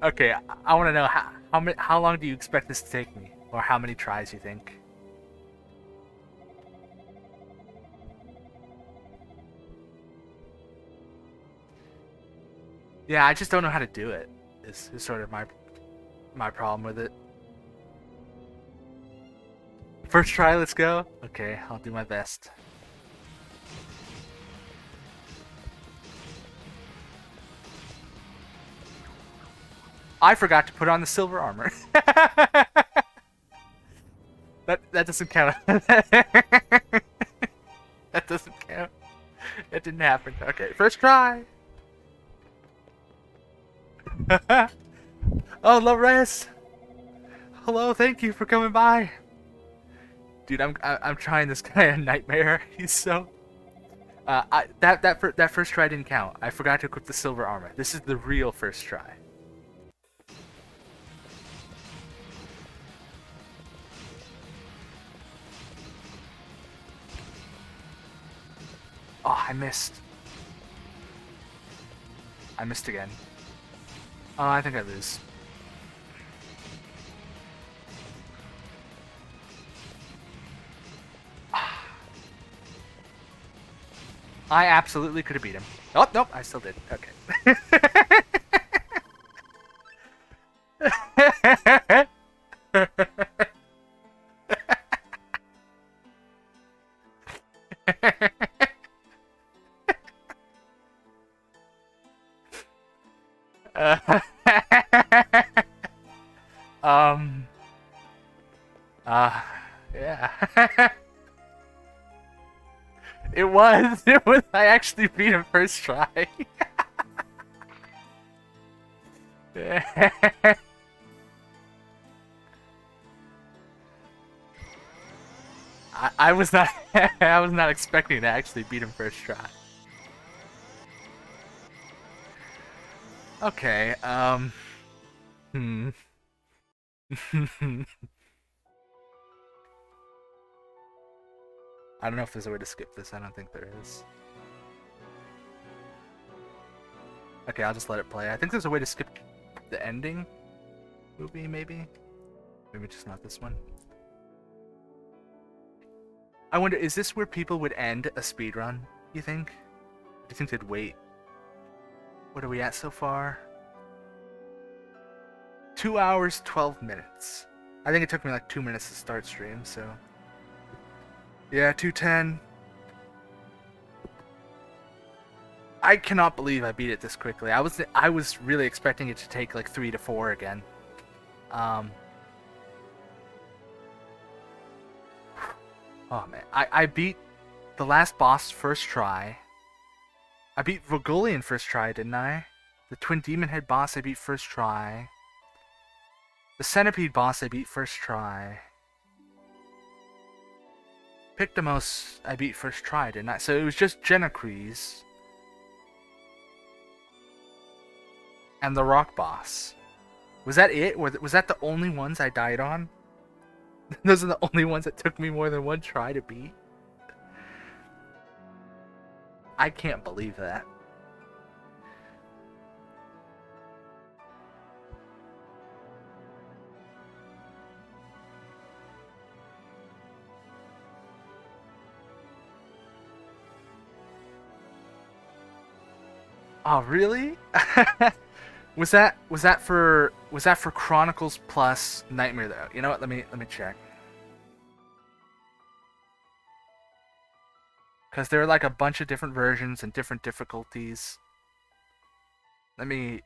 Okay, I want to know how long do you expect this to take me, or how many tries you think? Yeah, I just don't know how to do it. Is sort of my problem with it. First try, let's go. Okay, I'll do my best. I forgot to put on the silver armor. that doesn't count. That doesn't count. It didn't happen. Okay, first try. Oh, Lores. Hello, thank you for coming by. Dude, I'm trying this guy a Nightmare. He's so. That first try didn't count. I forgot to equip the silver armor. This is the real first try. Oh, I missed. I missed again. Oh, I think I lose. I absolutely could have beat him. Oh, nope, I still did. Okay. Yeah. It was. I actually beat him first try. I was not I was not expecting to actually beat him first try. Okay, hmm. I don't know if there's a way to skip this. I don't think there is. Okay, I'll just let it play. I think there's a way to skip the ending movie, maybe? Maybe just not this one. I wonder, is this where people would end a speedrun, you think? Do you think they'd wait? What are we at so far? 2 hours, 12 minutes. I think it took me like 2 minutes to start stream, so... Yeah, 2:10. I cannot believe I beat it this quickly. I was really expecting it to take like 3 to 4 again. Oh man, I beat the last boss first try. I beat Vogolian first try, didn't I? The Twin Demon Head boss I beat first try. The Centipede boss I beat first try. Pictomos I beat first try, didn't I? So it was just Genocrease. And the rock boss. Was that it? Was that the only ones I died on? Those are the only ones that took me more than one try to beat? I can't believe that. Oh, really? Was that for Chronicles plus Nightmare though? You know what? Let me check. Cuz there are like a bunch of different versions and different difficulties. Let me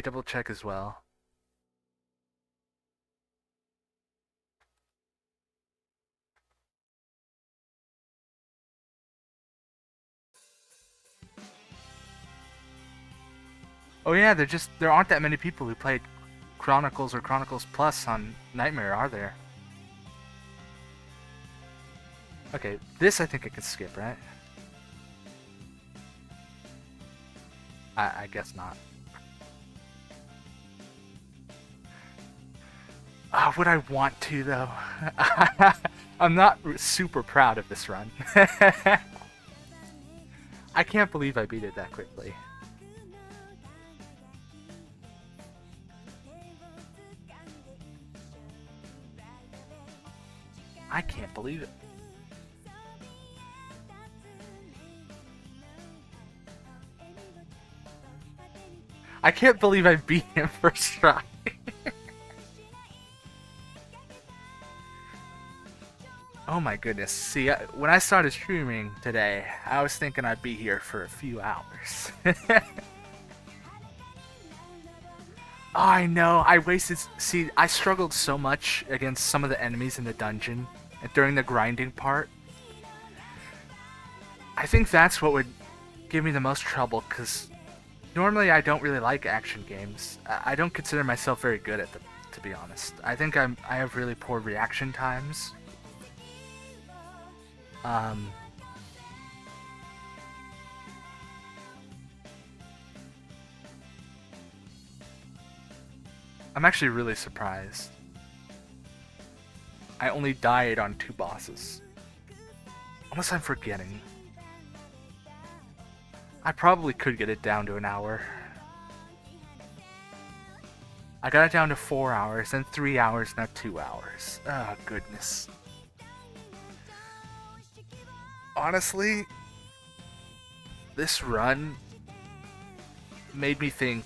double check as well. Oh yeah, there aren't that many people who played Chronicles or Chronicles Plus on Nightmare, are there? Okay, this I think I could skip, right? I guess not. Would I want to though? I'm not super proud of this run. I can't believe I beat it that quickly. I can't believe it. I can't believe I beat him first try. Oh my goodness. See, when I started streaming today, I was thinking I'd be here for a few hours. I know, I wasted... See, I struggled so much against some of the enemies in the dungeon during the grinding part. I think that's what would give me the most trouble, because normally I don't really like action games. I don't consider myself very good at them, to be honest. I think I have really poor reaction times. I'm actually really surprised. I only died on 2 bosses. Unless I'm forgetting. I probably could get it down to an hour. I got it down to 4 hours, then 3 hours, now 2 hours. Oh, goodness. Honestly, this run made me think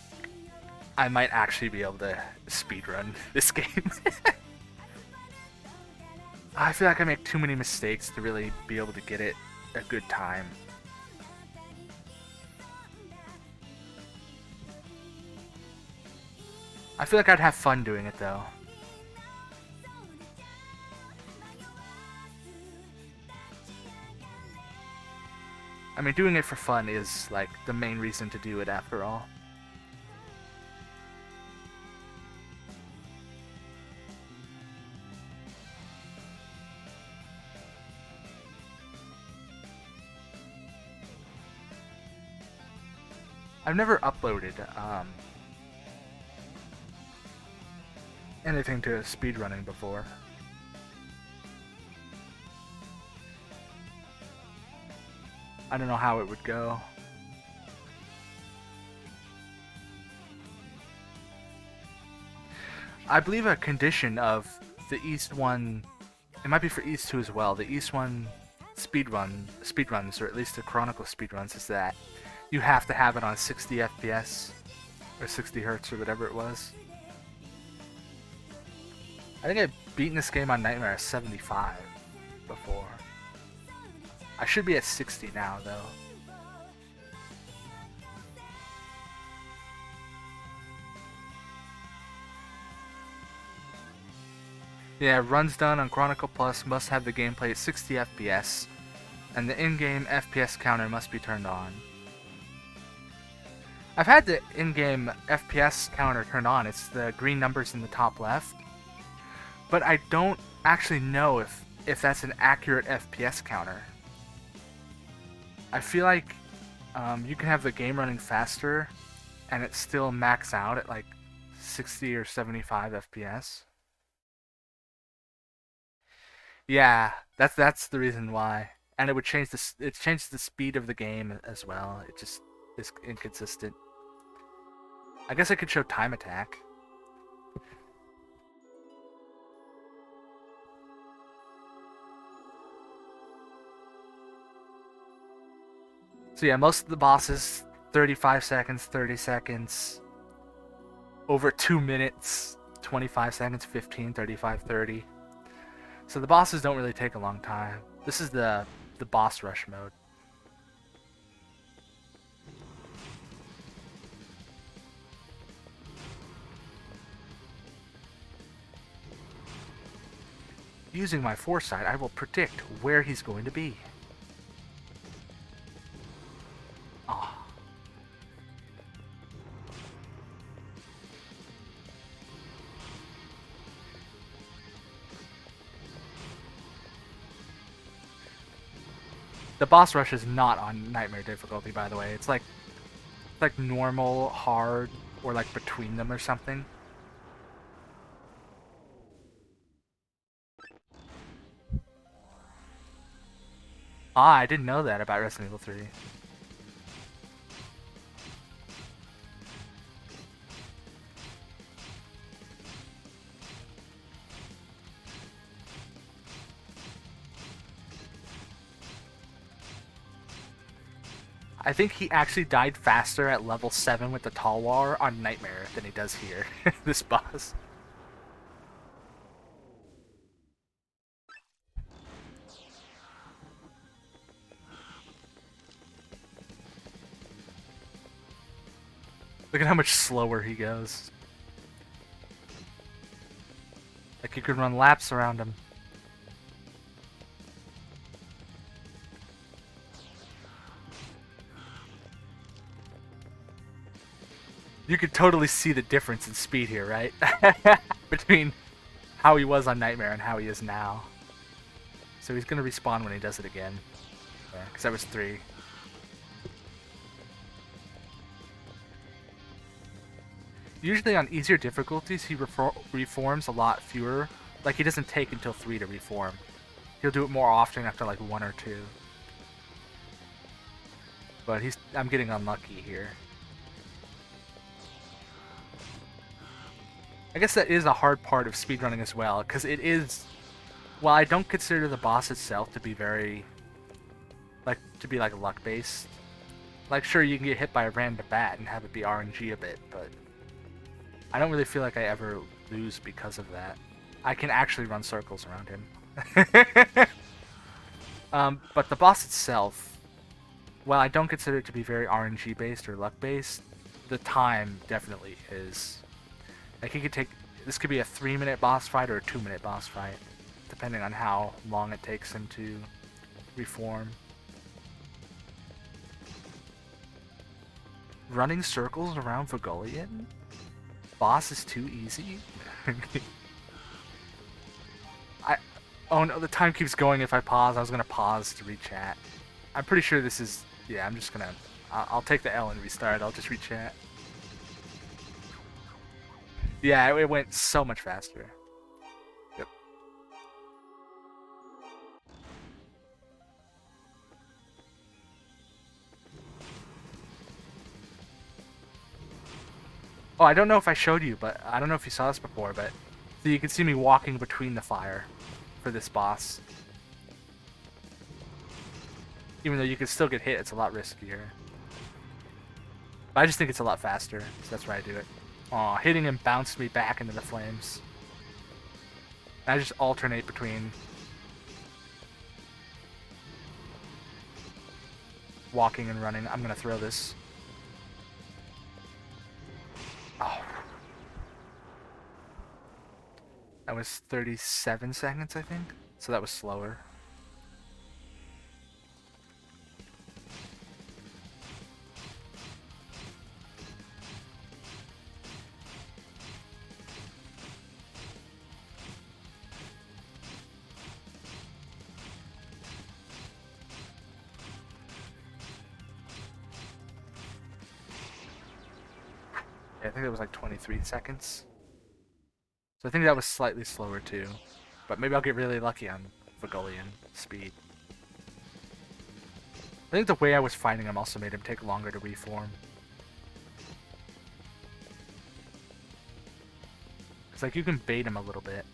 I might actually be able to speedrun this game. I feel like I make too many mistakes to really be able to get it a good time. I feel like I'd have fun doing it though. I mean, doing it for fun is like the main reason to do it after all. I've never uploaded anything to speedrunning before. I don't know how it would go. I believe a condition of the East 1, it might be for East 2 as well, the East 1 speedruns, or at least the Chronicle speedruns, is that you have to have it on 60 FPS, or 60 Hertz, or whatever it was. I think I've beaten this game on Nightmare at 75 before. I should be at 60 now, though. Yeah, runs done on Chronicle Plus must have the gameplay at 60 FPS, and the in-game FPS counter must be turned on. I've had the in-game FPS counter turned on, it's the green numbers in the top left, but I don't actually know if that's an accurate FPS counter. I feel like you can have the game running faster, and it still max out at like 60 or 75 FPS. Yeah, that's the reason why, and it would change it changes the speed of the game as well. It just is inconsistent. I guess I could show time attack. So yeah, most of the bosses 35 seconds, 30 seconds, over 2 minutes, 25 seconds, 15, 35, 30. So the bosses don't really take a long time. This is the boss rush mode. Using my foresight, I will predict where he's going to be. Oh. The boss rush is not on Nightmare difficulty, by the way. It's like normal, hard, or like between them or something. Ah, I didn't know that about Resident Evil 3. I think he actually died faster at level 7 with the Talwar on Nightmare than he does here, this boss. Look at how much slower he goes. Like you could run laps around him. You could totally see the difference in speed here, right? Between how he was on Nightmare and how he is now. So he's gonna respawn when he does it again. Yeah, because that was 3. Usually on easier difficulties, he reforms a lot fewer. Like, he doesn't take until 3 to reform. He'll do it more often after, like, 1 or 2. But I'm getting unlucky here. I guess that is a hard part of speedrunning as well, because it is... While I don't consider the boss itself to be very... like, luck-based. Like, sure, you can get hit by a random bat and have it be RNG a bit, but... I don't really feel like I ever lose because of that. I can actually run circles around him. But the boss itself, while I don't consider it to be very RNG based or luck based, the time definitely is. Like he could take, this could be a 3-minute boss fight or a 2-minute boss fight, depending on how long it takes him to reform. Running circles around Vogolian? Boss is too easy? Oh no, the time keeps going if I pause. I was gonna pause to read chat. I'm pretty sure this is... Yeah, I'm just gonna I'll take the L and restart. I'll just rechat. Yeah, it went so much faster. Yep. Oh, I don't know if I showed you, but I don't know if you saw this before, but so you can see me walking between the fire for this boss. Even though you can still get hit, it's a lot riskier. But I just think it's a lot faster, so that's why I do it. Aw, hitting him bounced me back into the flames. I just alternate between walking and running. I'm gonna throw this. Oh. That was 37 seconds, I think. So that was slower. Yeah, I think that was like 23 seconds. So I think that was slightly slower too. But maybe I'll get really lucky on Vagolian speed. I think the way I was fighting him also made him take longer to reform. It's like you can bait him a little bit.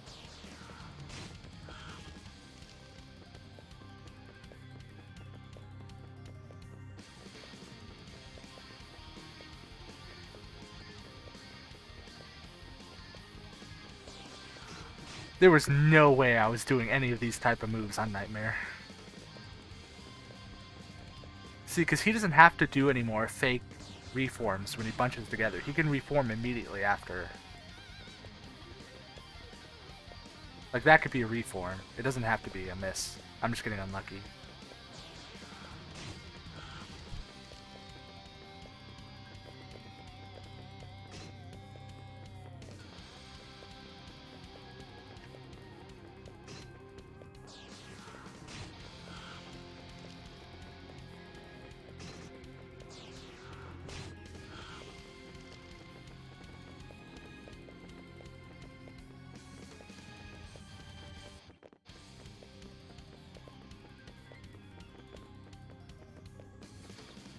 There was no way I was doing any of these type of moves on Nightmare. See, because he doesn't have to do any more fake reforms when he bunches together. He can reform immediately after. Like, that could be a reform. It doesn't have to be a miss. I'm just getting unlucky.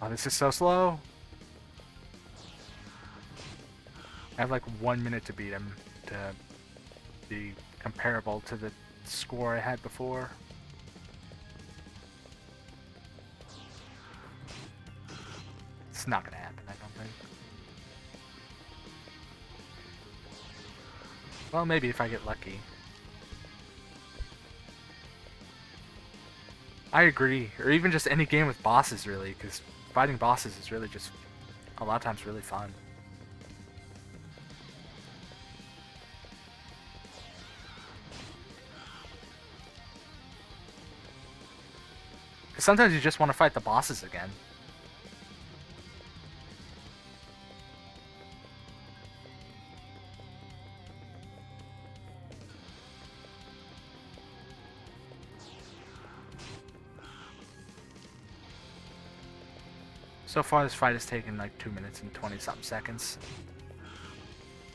Oh, this is so slow. I have like 1 minute to beat him to be comparable to the score I had before. It's not gonna happen, I don't think. Well, maybe if I get lucky. I agree. Or even just any game with bosses, really, because fighting bosses is really just a lot of times really fun. Because sometimes you just want to fight the bosses again. So far, this fight has taken like 2 minutes and 20-something seconds.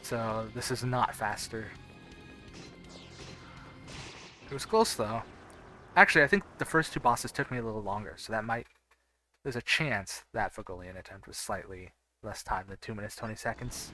So this is not faster. It was close though. Actually, I think the first two bosses took me a little longer, so that might... There's a chance that Vagolian attempt was slightly less time than 2 minutes 20 seconds.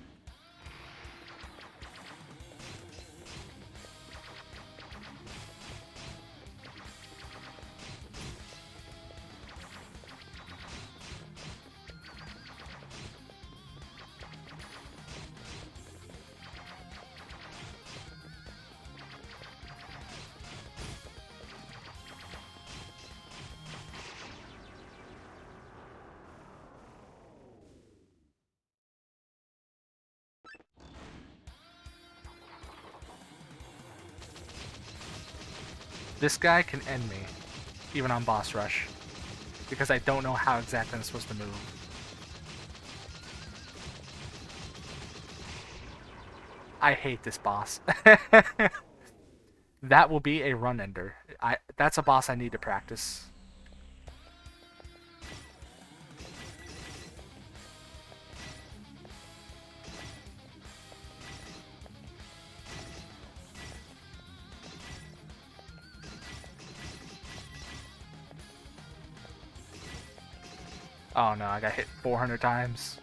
This guy can end me, even on boss rush, because I don't know how exactly I'm supposed to move. I hate this boss. That will be a run ender. That's a boss I need to practice. Oh no, I got hit 400 times.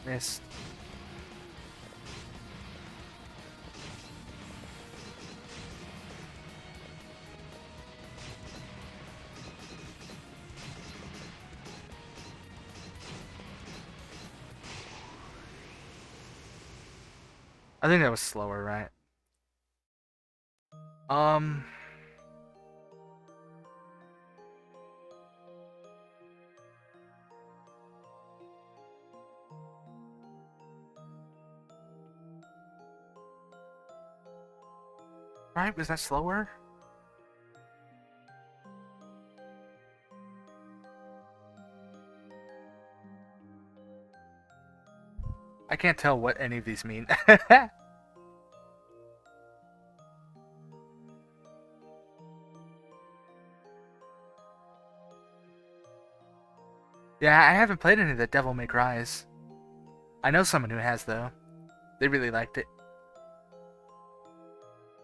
Missed. I think that was slower, right? Um, right? Was that slower? I can't tell what any of these mean. Yeah, I haven't played any of the Devil May Cry's. I know someone who has, though. They really liked it.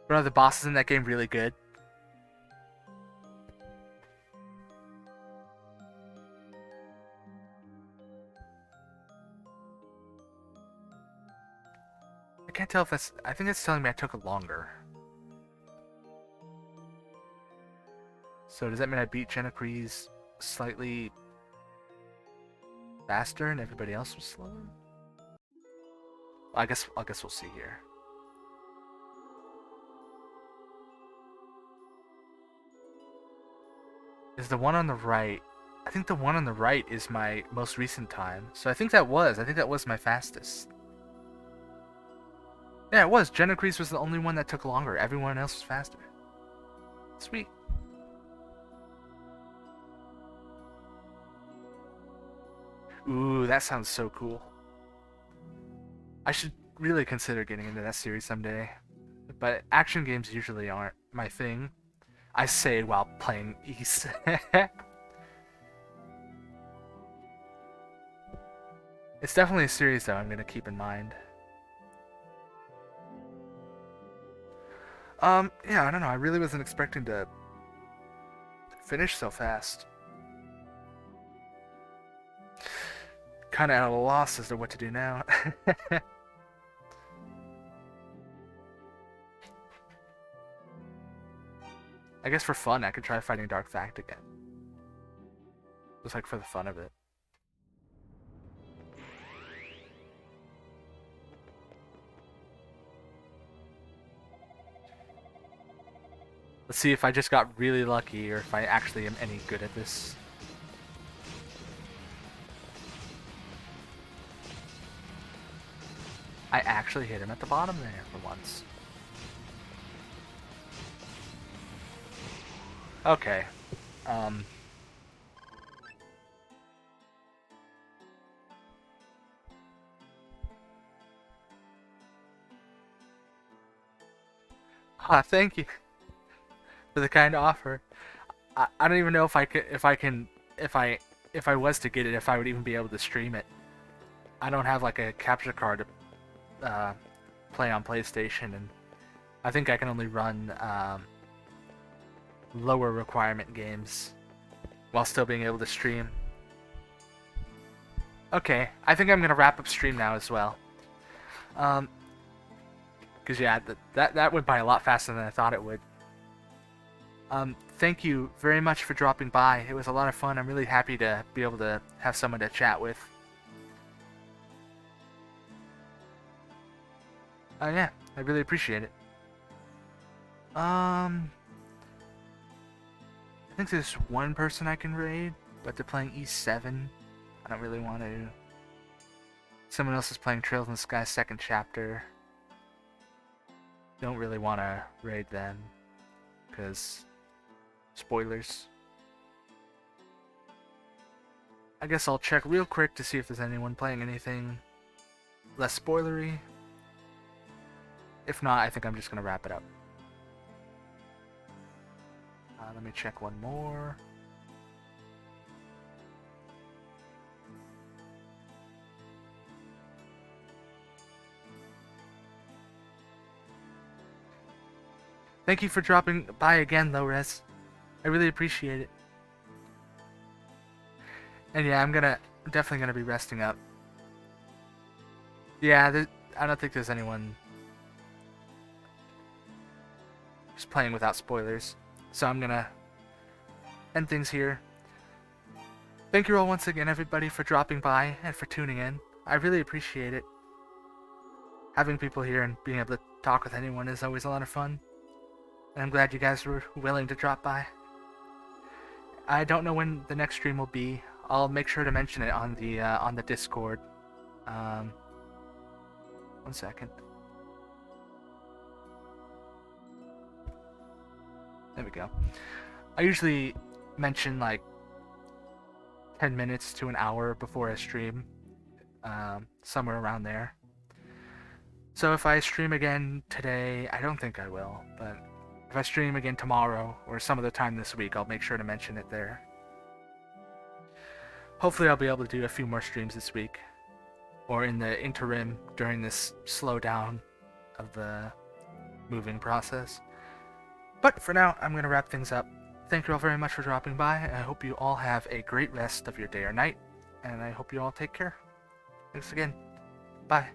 But are the bosses in that game really good? I can't tell if that's... I think it's telling me I took it longer. So does that mean I beat Genocrease slightly faster and everybody else was slower? Well, I guess we'll see here. Is the one on the right... I think the one on the right is my most recent time. So I think that was my fastest. Yeah, it was. Genocrease was the only one that took longer. Everyone else was faster. Sweet. Ooh, that sounds so cool. I should really consider getting into that series someday. But action games usually aren't my thing. I say while playing East. It's definitely a series, though, I'm going to keep in mind. Yeah, I don't know. I really wasn't expecting to finish so fast. Kind of at a loss as to what to do now. I guess for fun, I could try fighting Dark Fact again. Just like for the fun of it. Let's see if I just got really lucky or if I actually am any good at this. I actually hit him at the bottom there for once. Okay. Thank you for the kind offer. I don't even know if I was to get it, if I would even be able to stream it. I don't have like a capture card to play on PlayStation, and I think I can only run lower requirement games while still being able to stream. Okay, I think I'm gonna wrap up stream now as well. Because yeah, that went by a lot faster than I thought it would. Thank you very much for dropping by. It was a lot of fun. I'm really happy to be able to have someone to chat with. Yeah, I really appreciate it. I think there's one person I can raid, but they're playing E7. I don't really want to. Someone else is playing Trails in the Sky second chapter. Don't really want to raid them, because spoilers. I guess I'll check real quick to see if there's anyone playing anything less spoilery. If not, I think I'm just going to wrap it up. Let me check one more. Thank you for dropping by again, though, Rez. I really appreciate it. And yeah, I'm definitely gonna be resting up. Yeah, I don't think there's anyone just playing without spoilers. So I'm gonna end things here. Thank you all once again, everybody, for dropping by and for tuning in. I really appreciate it. Having people here and being able to talk with anyone is always a lot of fun. And I'm glad you guys were willing to drop by. I don't know when the next stream will be. I'll make sure to mention it on the Discord. 1 second. There we go. I usually mention like 10 minutes to an hour before I stream, somewhere around there. So if I stream again today, I don't think I will, but if I stream again tomorrow or some other time this week, I'll make sure to mention it there. Hopefully I'll be able to do a few more streams this week, or in the interim during this slowdown of the moving process. But for now, I'm going to wrap things up. Thank you all very much for dropping by. I hope you all have a great rest of your day or night, and I hope you all take care. Thanks again. Bye.